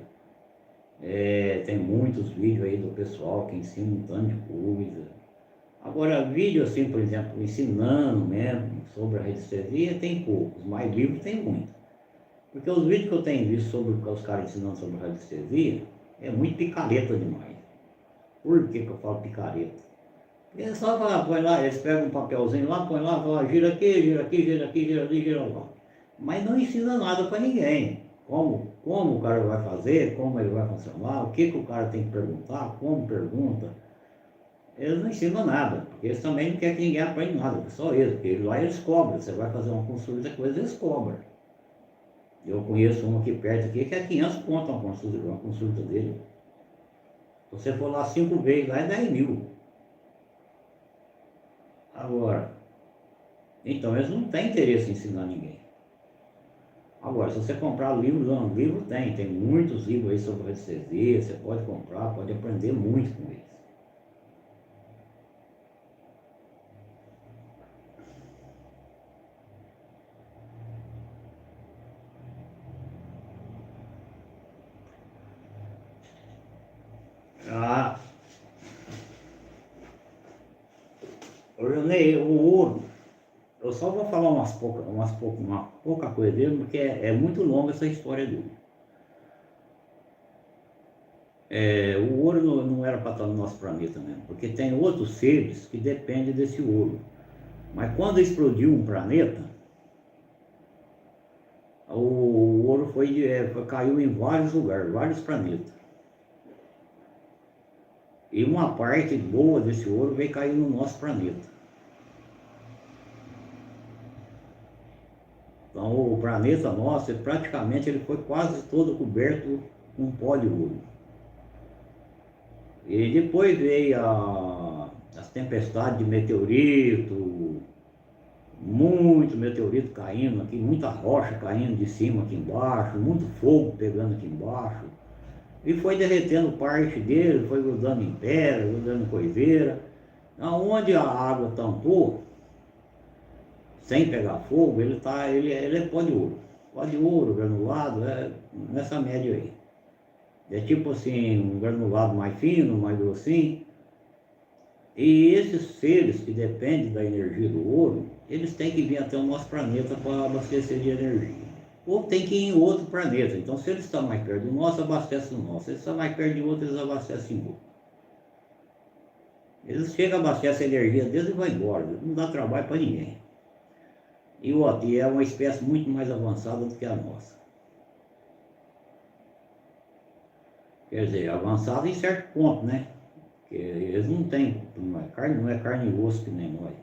Tem muitos vídeos aí do pessoal que ensina um tanto de coisa. Agora, vídeo assim, por exemplo, ensinando mesmo sobre a radiestesia tem poucos, mas livros tem muito. Porque os vídeos que eu tenho visto sobre os caras ensinando sobre a radiestesia é muito picareta demais. Por que eu falo picareta? Porque é só falar, põe lá, eles pegam um papelzinho lá, põe lá, fala, gira aqui, gira aqui, gira aqui, gira ali, gira lá. Mas não ensina nada para ninguém. Como o cara vai fazer, como ele vai funcionar, o que o cara tem que perguntar, como pergunta. Eles não ensinam nada, porque eles também não querem que ninguém aprenda nada, só eles, porque lá eles cobram. Você vai fazer uma consulta, coisa eles cobram. Eu conheço um aqui perto aqui que é 500 conto uma consulta dele. Se você for lá 5 vezes, lá é 10 mil. Agora, então eles não têm interesse em ensinar ninguém. Agora, se você comprar livro, não, livro tem muitos livros aí sobre anestesia, você pode comprar, pode aprender muito com eles. Ah, Ronei, o ouro, eu só vou falar uma pouca coisa dele, porque é muito longa essa história dele. O ouro não era para estar no nosso planeta mesmo, porque tem outros seres que dependem desse ouro. Mas quando explodiu um planeta, o ouro caiu em vários lugares, vários planetas. E uma parte boa desse ouro veio cair no nosso planeta. Então o planeta nosso, praticamente ele foi quase todo coberto com pó de ouro. E depois veio as tempestades de meteorito, muito meteorito caindo aqui, muita rocha caindo de cima aqui embaixo, muito fogo pegando aqui embaixo. E foi derretendo parte dele, foi grudando em pedra, grudando em coiseira. Onde a água tampou, sem pegar fogo, ele é pó de ouro. Pó de ouro, granulado, nessa média aí. É tipo assim, um granulado mais fino, mais grossinho. E esses seres que dependem da energia do ouro, eles têm que vir até o nosso planeta para abastecer de energia. Ou tem que ir em outro planeta. Então, se eles estão mais perto do nosso, abastece o nosso. Se eles estão mais perto de outro, eles abastecem o outro. Eles chegam, abastecem a energia deles e vão embora. Não dá trabalho para ninguém. E é uma espécie muito mais avançada do que a nossa. Quer dizer, avançada em certo ponto, né? Porque eles não têm, não é carne e osso que nem nós.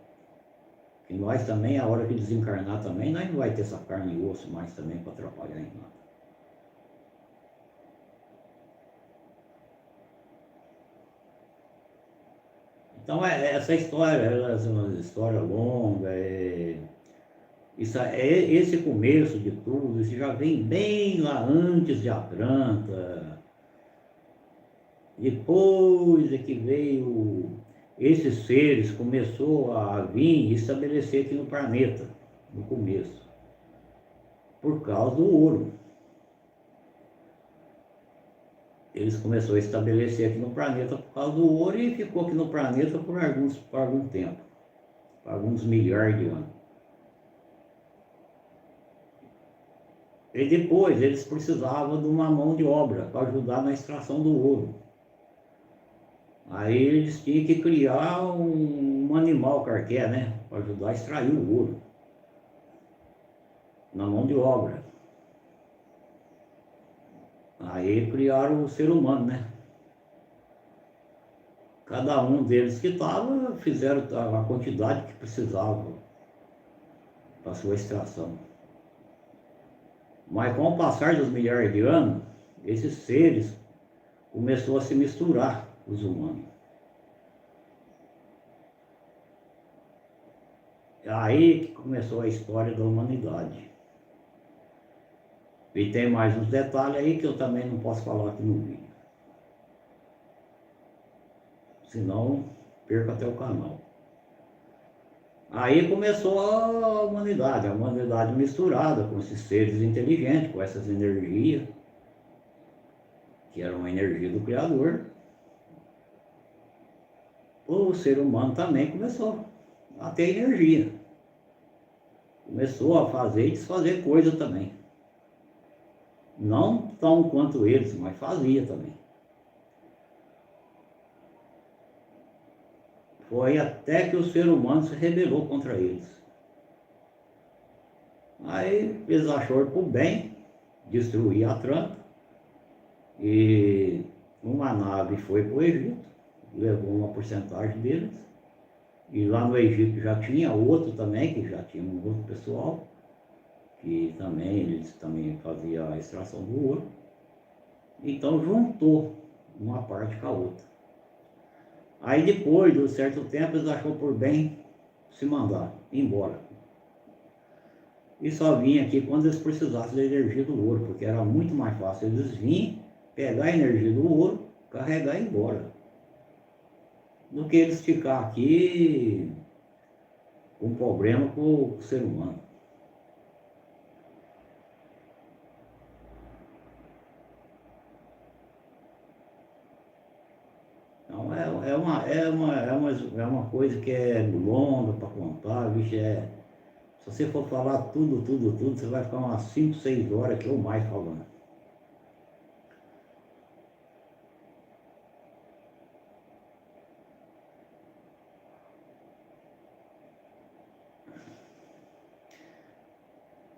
E nós também, a hora que desencarnar também, nós não vai ter essa carne e osso mais também para atrapalhar em nada. Então essa história, ela é uma história longa, esse começo de tudo, isso já vem bem lá antes de Atlanta. Depois é que veio esses seres, começou a vir e estabelecer aqui no planeta, no começo, por causa do ouro. Eles começaram a estabelecer aqui no planeta por causa do ouro e ficou aqui no planeta por algum tempo, por alguns milhares de anos. E depois eles precisavam de uma mão de obra para ajudar na extração do ouro. Aí eles tinham que criar um animal qualquer, né? Para ajudar a extrair o ouro. Na mão de obra. Aí criaram o ser humano, né? Cada um deles que estava, fizeram a quantidade que precisava para sua extração. Mas com o passar dos milhares de anos, esses seres começou a se misturar com os humanos. É aí que começou a história da humanidade. E tem mais uns detalhes aí que eu também não posso falar aqui no vídeo. Senão, perco até o canal. Aí começou a humanidade misturada com esses seres inteligentes, com essas energias, que eram a energia do Criador. O ser humano também começou a ter energia. Começou a fazer e desfazer coisa também. Não tão quanto eles, mas fazia também. Foi até que o ser humano se rebelou contra eles. Aí eles acharam por bem destruir Atlanta e uma nave foi para o Egito, levou uma porcentagem deles, e lá no Egito já tinha outro também, que já tinha um outro pessoal, que também eles também faziam a extração do ouro. Então juntou uma parte com a outra. Aí depois de um certo tempo eles acharam por bem se mandar embora. E só vinha aqui quando eles precisassem da energia do ouro, porque era muito mais fácil eles virem, pegar a energia do ouro, carregar e ir embora, do que eles ficar aqui com problema com o ser humano. Então é uma coisa que é longa para contar, bicho, se você for falar tudo, você vai ficar umas 5, 6 horas que ou mais falando.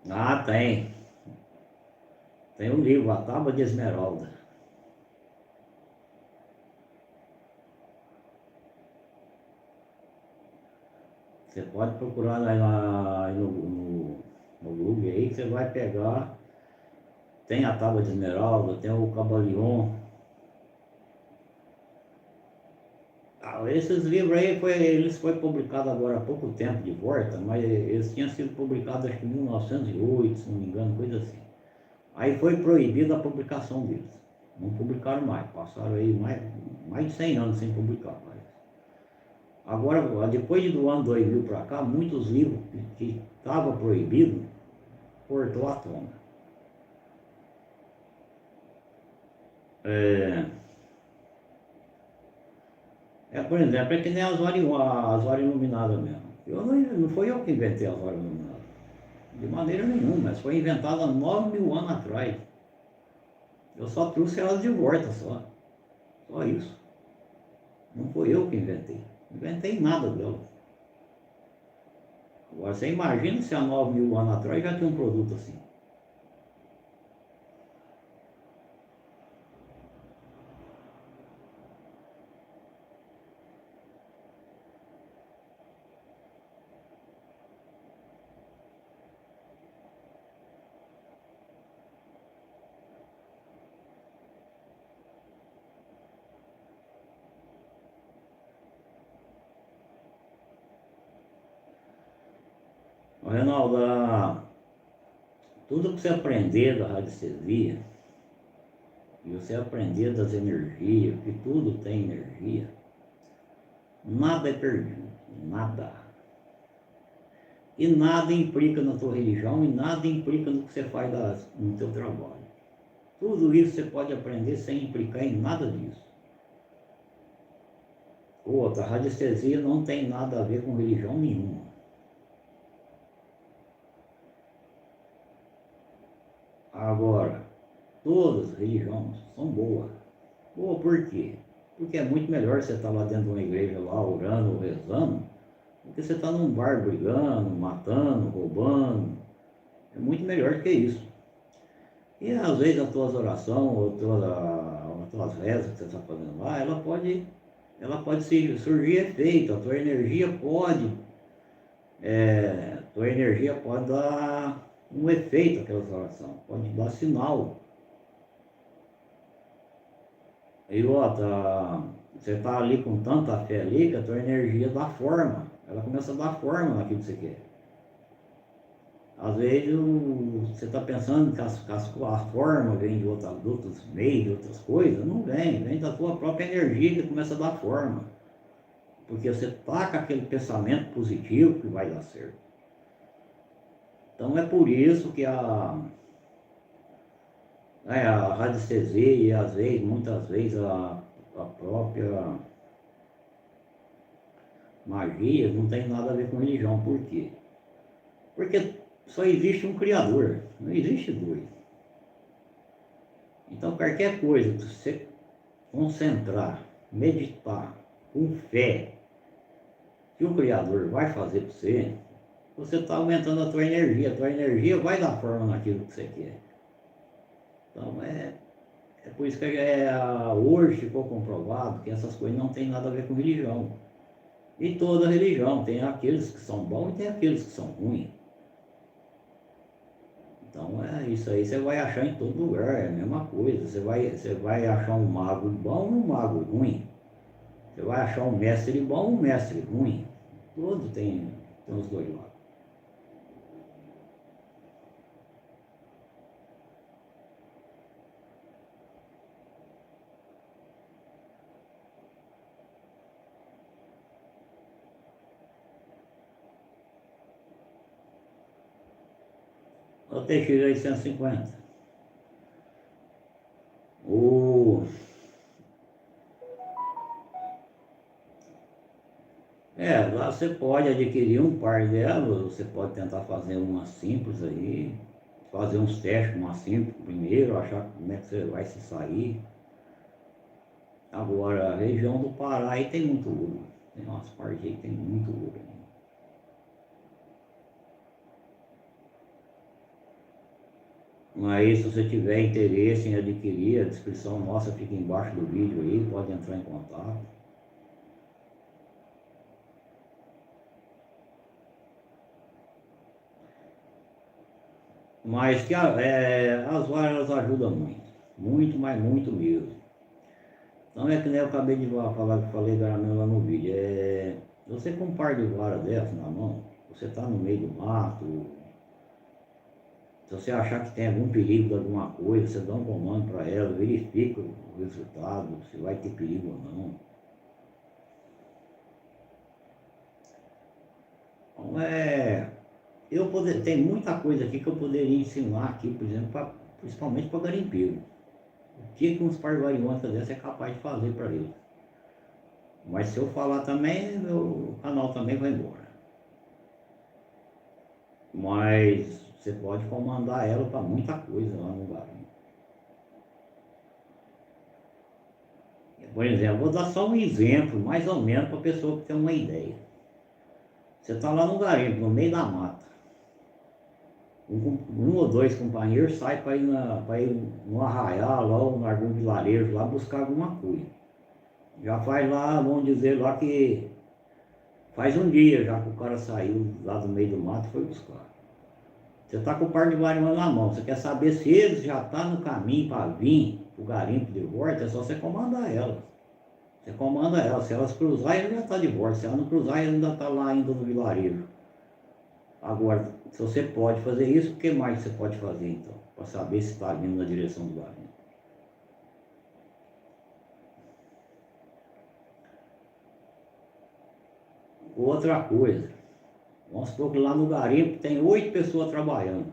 Ah, tem. Tem um livro, A Tábua de Esmeralda. Você pode procurar aí no Google aí, que você vai pegar. Tem a Tábua de Esmeralda, tem o Cabalion. Esses livros aí eles foram publicados agora há pouco tempo de volta, mas eles tinham sido publicados acho que em 1908, se não me engano, coisa assim. Aí foi proibida a publicação deles. Não publicaram mais, passaram aí mais de 100 anos sem publicar. Agora, depois do ano 2000 para cá, muitos livros que estavam proibidos, cortou a tona. É, por exemplo, é que nem as horas iluminadas mesmo. Não foi eu que inventei as horas iluminadas, de maneira nenhuma, mas foi inventada há 9.000 anos atrás. Eu só trouxe elas de volta, só isso. Não foi eu que inventei, não inventei nada delas. Agora você imagina se há 9.000 anos atrás já tinha um produto assim. Reinaldo, tudo que você aprender da radiestesia, e você aprender das energias, que tudo tem energia, nada é perdido, nada. E nada implica na tua religião e nada implica no que você faz no teu trabalho. Tudo isso você pode aprender sem implicar em nada disso. Outra, a radiestesia não tem nada a ver com religião nenhuma. Agora, todas as religiões são boas. Boa por quê? Porque é muito melhor você estar lá dentro de uma igreja, lá orando ou rezando, do que você estar num bar brigando, matando, roubando. É muito melhor do que isso. E às vezes as tuas orações, ou as tuas rezas que você está fazendo lá, ela pode surgir efeito, tua energia pode dar um efeito àquelas orações, pode dar sinal. E outra, você está ali com tanta fé ali que a tua energia dá forma, ela começa a dar forma naquilo que você quer. Às vezes você está pensando que a forma vem de outros meios, de outras coisas, não vem da tua própria energia que começa a dar forma. Porque você está com aquele pensamento positivo que vai dar certo. Então é por isso que a radiestesia e às vezes, muitas vezes a própria magia não tem nada a ver com religião. Por quê? Porque só existe um Criador, não existe dois. Então qualquer coisa que você concentrar, meditar, com fé, que o Criador vai fazer para você está aumentando a tua energia vai dar forma naquilo que você quer. Então é por isso que hoje ficou comprovado que essas coisas não tem nada a ver com religião. E toda religião tem aqueles que são bons e tem aqueles que são ruins. Então é isso aí, você vai achar em todo lugar, é a mesma coisa. Você vai achar um mago bom e um mago ruim. Você vai achar um mestre bom e um mestre ruim. Todo tem os dois lados. O TX 850. O... Lá você pode adquirir um par delas, você pode tentar fazer uma simples aí, fazer uns testes com uma simples primeiro, achar como é que você vai se sair. Agora, a região do Pará aí tem muito ouro. Tem umas partes aí que tem muito ouro. Mas se você tiver interesse em adquirir, a descrição nossa fica embaixo do vídeo aí, pode entrar em contato. Mas que as varas ajudam muito, muito, mas muito mesmo. Então é que nem eu acabei de falar que falei lá no vídeo. Você com um par de vara dessa na mão, você está no meio do mato, se você achar que tem algum perigo de alguma coisa, você dá um comando para ela, verifica o resultado, se vai ter perigo ou não. Então tem muita coisa aqui que eu poderia ensinar aqui, por exemplo, principalmente para garimpeiro. O que uns parvariônicas dessa é capaz de fazer para ele. Mas se eu falar também, meu canal também vai embora. Mas você pode comandar ela para muita coisa lá no garimpo. Por exemplo, vou dar só um exemplo, mais ou menos, para a pessoa ter uma ideia. Você está lá no garimpo, no meio da mata. Um ou dois companheiros saem para ir no arraial, lá, ou em algum vilarejo, lá buscar alguma coisa. Já faz lá, vamos dizer lá que faz um dia já que o cara saiu lá do meio do mato e foi buscar. Você está com o par de marihuana na mão, você quer saber se eles já estão no caminho para vir o garimpo de volta, é só você comandar elas. Você comanda elas, se elas cruzarem, ele já está de volta, se elas não cruzarem, ele ainda está lá ainda no vilarejo. Agora, se você pode fazer isso, o que mais você pode fazer então? Para saber se está vindo na direção do garimpo. Outra coisa, vamos supor que lá no garimpo tem 8 pessoas trabalhando.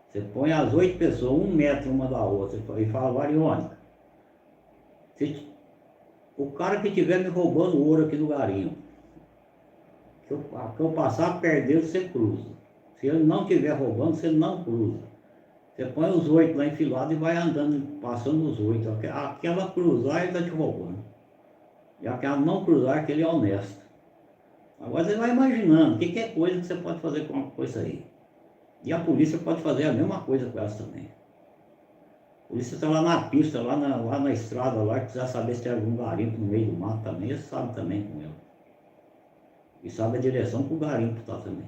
Você põe as 8 pessoas, 1 metro uma da outra, e fala, Variônica, o cara que estiver me roubando ouro aqui no garimpo, que eu passar perto dele, você cruza. Se ele não estiver roubando, você não cruza. Você põe os 8 lá enfilados e vai andando, passando os 8. Aquela cruzar, ele está te roubando. E aquela não cruzar, que ele é honesto. Agora você vai imaginando, o que é coisa que você pode fazer com isso aí? E a polícia pode fazer a mesma coisa com elas também. A polícia está lá na pista, lá na estrada, lá, que quiser saber se tem algum garimpo no meio do mato também, eles sabem também com ela. E sabe a direção que o garimpo está também.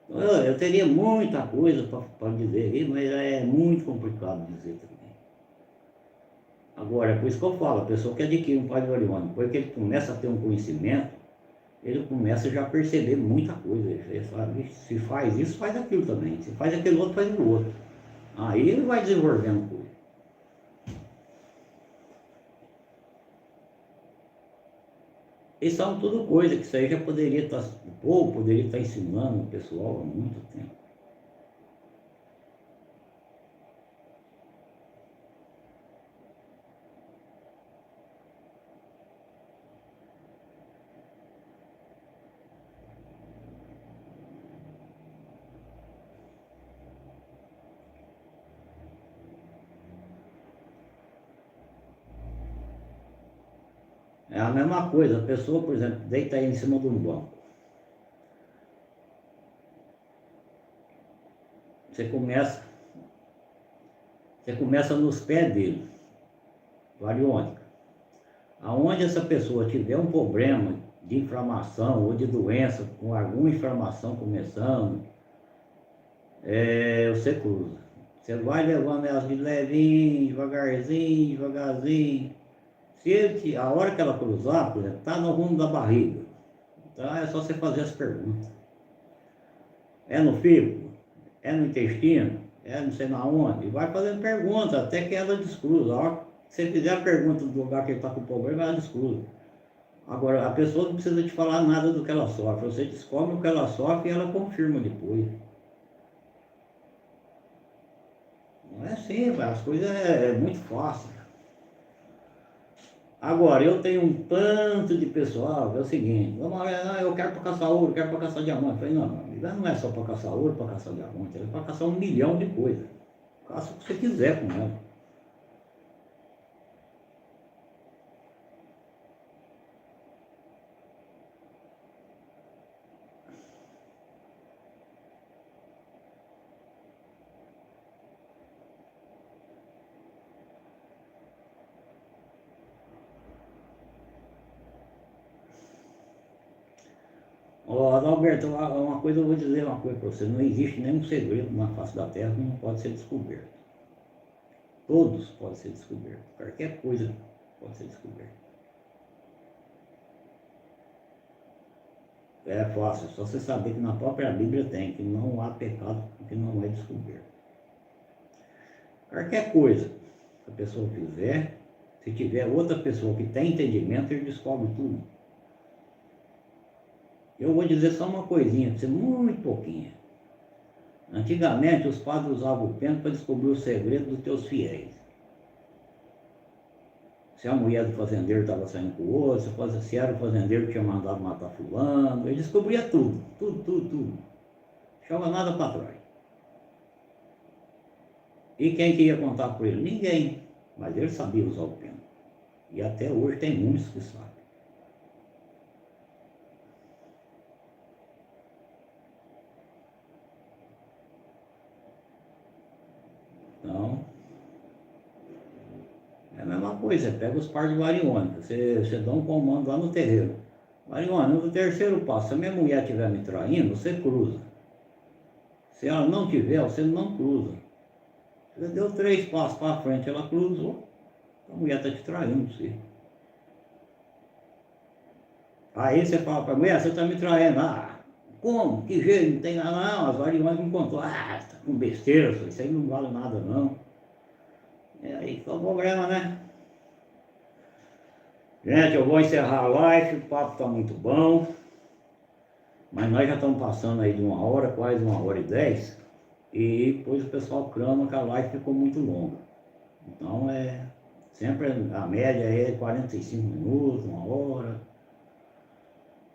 Eu teria muita coisa para dizer aí, mas é muito complicado dizer também. Agora, é por isso que eu falo, a pessoa que adquire um padrão, depois que ele começa a ter um conhecimento, ele começa já a perceber muita coisa. Ele sabe, se faz isso, faz aquilo também. Se faz aquele outro, faz o outro. Aí ele vai desenvolvendo coisa. Isso são tudo coisa que isso aí já poderia estar, o povo poderia estar ensinando o pessoal há muito tempo. É a mesma coisa, a pessoa, por exemplo, deita aí em cima de um banco. Você começa, você começa nos pés dele, variônica. Aonde essa pessoa tiver um problema de inflamação ou de doença, com alguma inflamação começando, você cruza. Você vai levando elas de levinho, devagarzinho, devagarzinho. Se ele, a hora que ela cruzar, por exemplo, está no rumo da barriga, então é só você fazer as perguntas. É no fígado? É no intestino? É não sei na onde? E vai fazendo perguntas até que ela descruza. A hora que você fizer a pergunta do lugar que ele está com problema, ela descruza. Agora, a pessoa não precisa te falar nada do que ela sofre. Você descobre o que ela sofre e ela confirma depois. Não é simples, as coisas é muito fácil. Agora, eu tenho um tanto de pessoal, é o seguinte, vamos lá, não, eu quero para caçar ouro, eu quero para caçar diamante. Eu falei, não, não é só para caçar ouro, para caçar diamante, é para caçar 1 milhão de coisas. Caça o que você quiser com ela. Ó, Adalberto, uma coisa eu vou dizer uma coisa para você, não existe nenhum segredo na face da terra que não pode ser descoberto. Todos podem ser descobertos, qualquer coisa pode ser descoberta. É fácil, só você saber que na própria Bíblia tem que não há pecado que não é descoberto. Qualquer coisa que a pessoa fizer, se tiver outra pessoa que tem entendimento, ele descobre tudo. Eu vou dizer só uma coisinha, pra você, muito pouquinha. Antigamente os padres usavam o pêndulo para descobrir o segredo dos teus fiéis. Se a mulher do fazendeiro estava saindo com o outro, se era o fazendeiro que tinha mandado matar fulano, ele descobria tudo, tudo, tudo, tudo. Não deixava nada para trás. E quem que ia contar para ele? Ninguém. Mas ele sabia usar o pêndulo. E até hoje tem muitos que sabem. Então, é a mesma coisa, você pega os par de variônica, você dá um comando lá no terreiro. Variônica, no terceiro passo, se a minha mulher estiver me traindo, você cruza. Se ela não tiver, você não cruza. Você deu 3 passos para frente, ela cruzou, a mulher está te traindo, você. Aí você fala para a mulher, você está me traindo. Ah, como? Que jeito? Não tem nada não, as variônicas me contou. Ah, tá com besteira, isso aí não vale nada não. E aí fica o problema, né? Gente, eu vou encerrar a live, o papo está muito bom, mas nós já estamos passando aí de 1 hora, quase 1 hora e 10, e depois o pessoal clama que a live ficou muito longa. Então sempre a média é 45 minutos, 1 hora.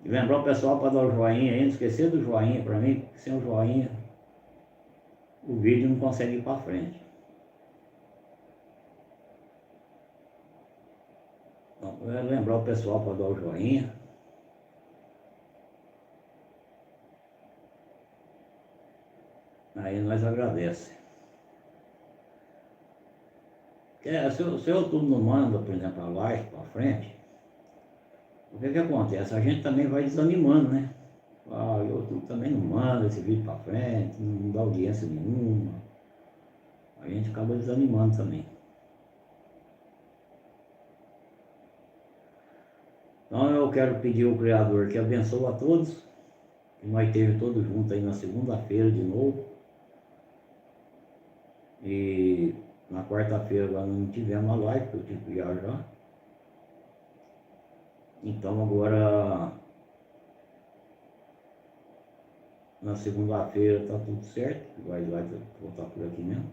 E lembrar o pessoal para dar o joinha aí, não esquecer do joinha para mim, porque sem o joinha o vídeo não consegue ir para frente. Então, lembrar o pessoal para dar o joinha. Aí nós agradecemos. Se o YouTube não manda, por exemplo, a live para frente, o que acontece? A gente também vai desanimando, né? O YouTube também não manda esse vídeo para frente, não dá audiência nenhuma. A gente acaba desanimando também. Então eu quero pedir ao Criador que abençoe a todos, que nós estejamos todos juntos aí na segunda-feira de novo. E na quarta-feira agora não tivemos a live, porque eu tive que viajar. Então agora na segunda-feira tá tudo certo, vai voltar por aqui mesmo.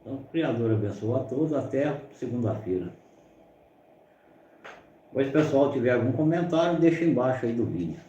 Então o Criador abençoe a todos, até segunda-feira. Pois pessoal, tiver algum comentário, deixa embaixo aí do vídeo.